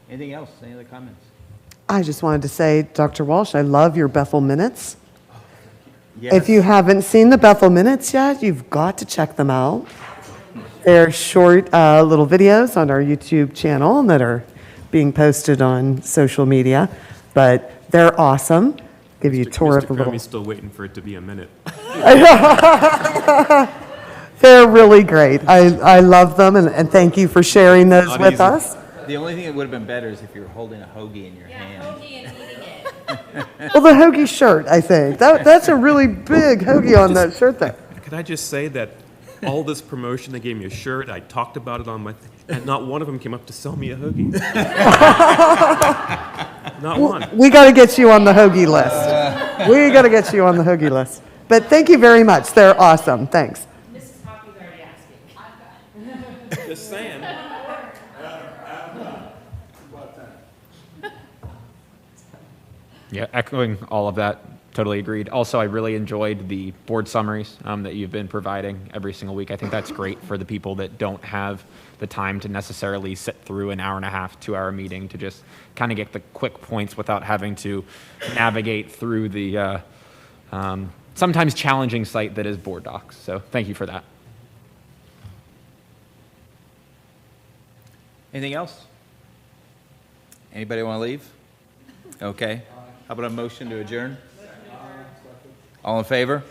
Anything else? Any other comments? I just wanted to say, Dr. Walsh, I love your Bethel Minutes. Yes. If you haven't seen the Bethel Minutes yet, you've got to check them out. They're short little videos on our YouTube channel that are being posted on social media, but they're awesome. Give you a tour of the little... Mr. still waiting for it to be a minute. They're really great. I love them, and thank you for sharing those Not with easy. us. The only thing that would have been better is if you were holding a hoagie in your hand. Well, the hoagie shirt, I think. That's a really big hoagie on that shirt there. Could I just say that all this promotion, they gave me a shirt, I talked about it on my, and not one of them came up to sell me a hoagie. Not one. We got to get you on the hoagie list. We got to get you on the hoagie list. But thank you very much. They're awesome. Thanks. Mrs. Hockey's already asking. Just saying. Yeah, echoing all of that, totally agreed. Also, I really enjoyed the board summaries that you've been providing every single week. I think that's great for the people that don't have the time to necessarily sit through an hour and a half, 2-hour meeting to just kind of get the quick points without having to navigate through the sometimes challenging site that is Board Docs. So thank you for that. Anything else? Anybody want to leave? Okay. How about a motion to adjourn? All in favor?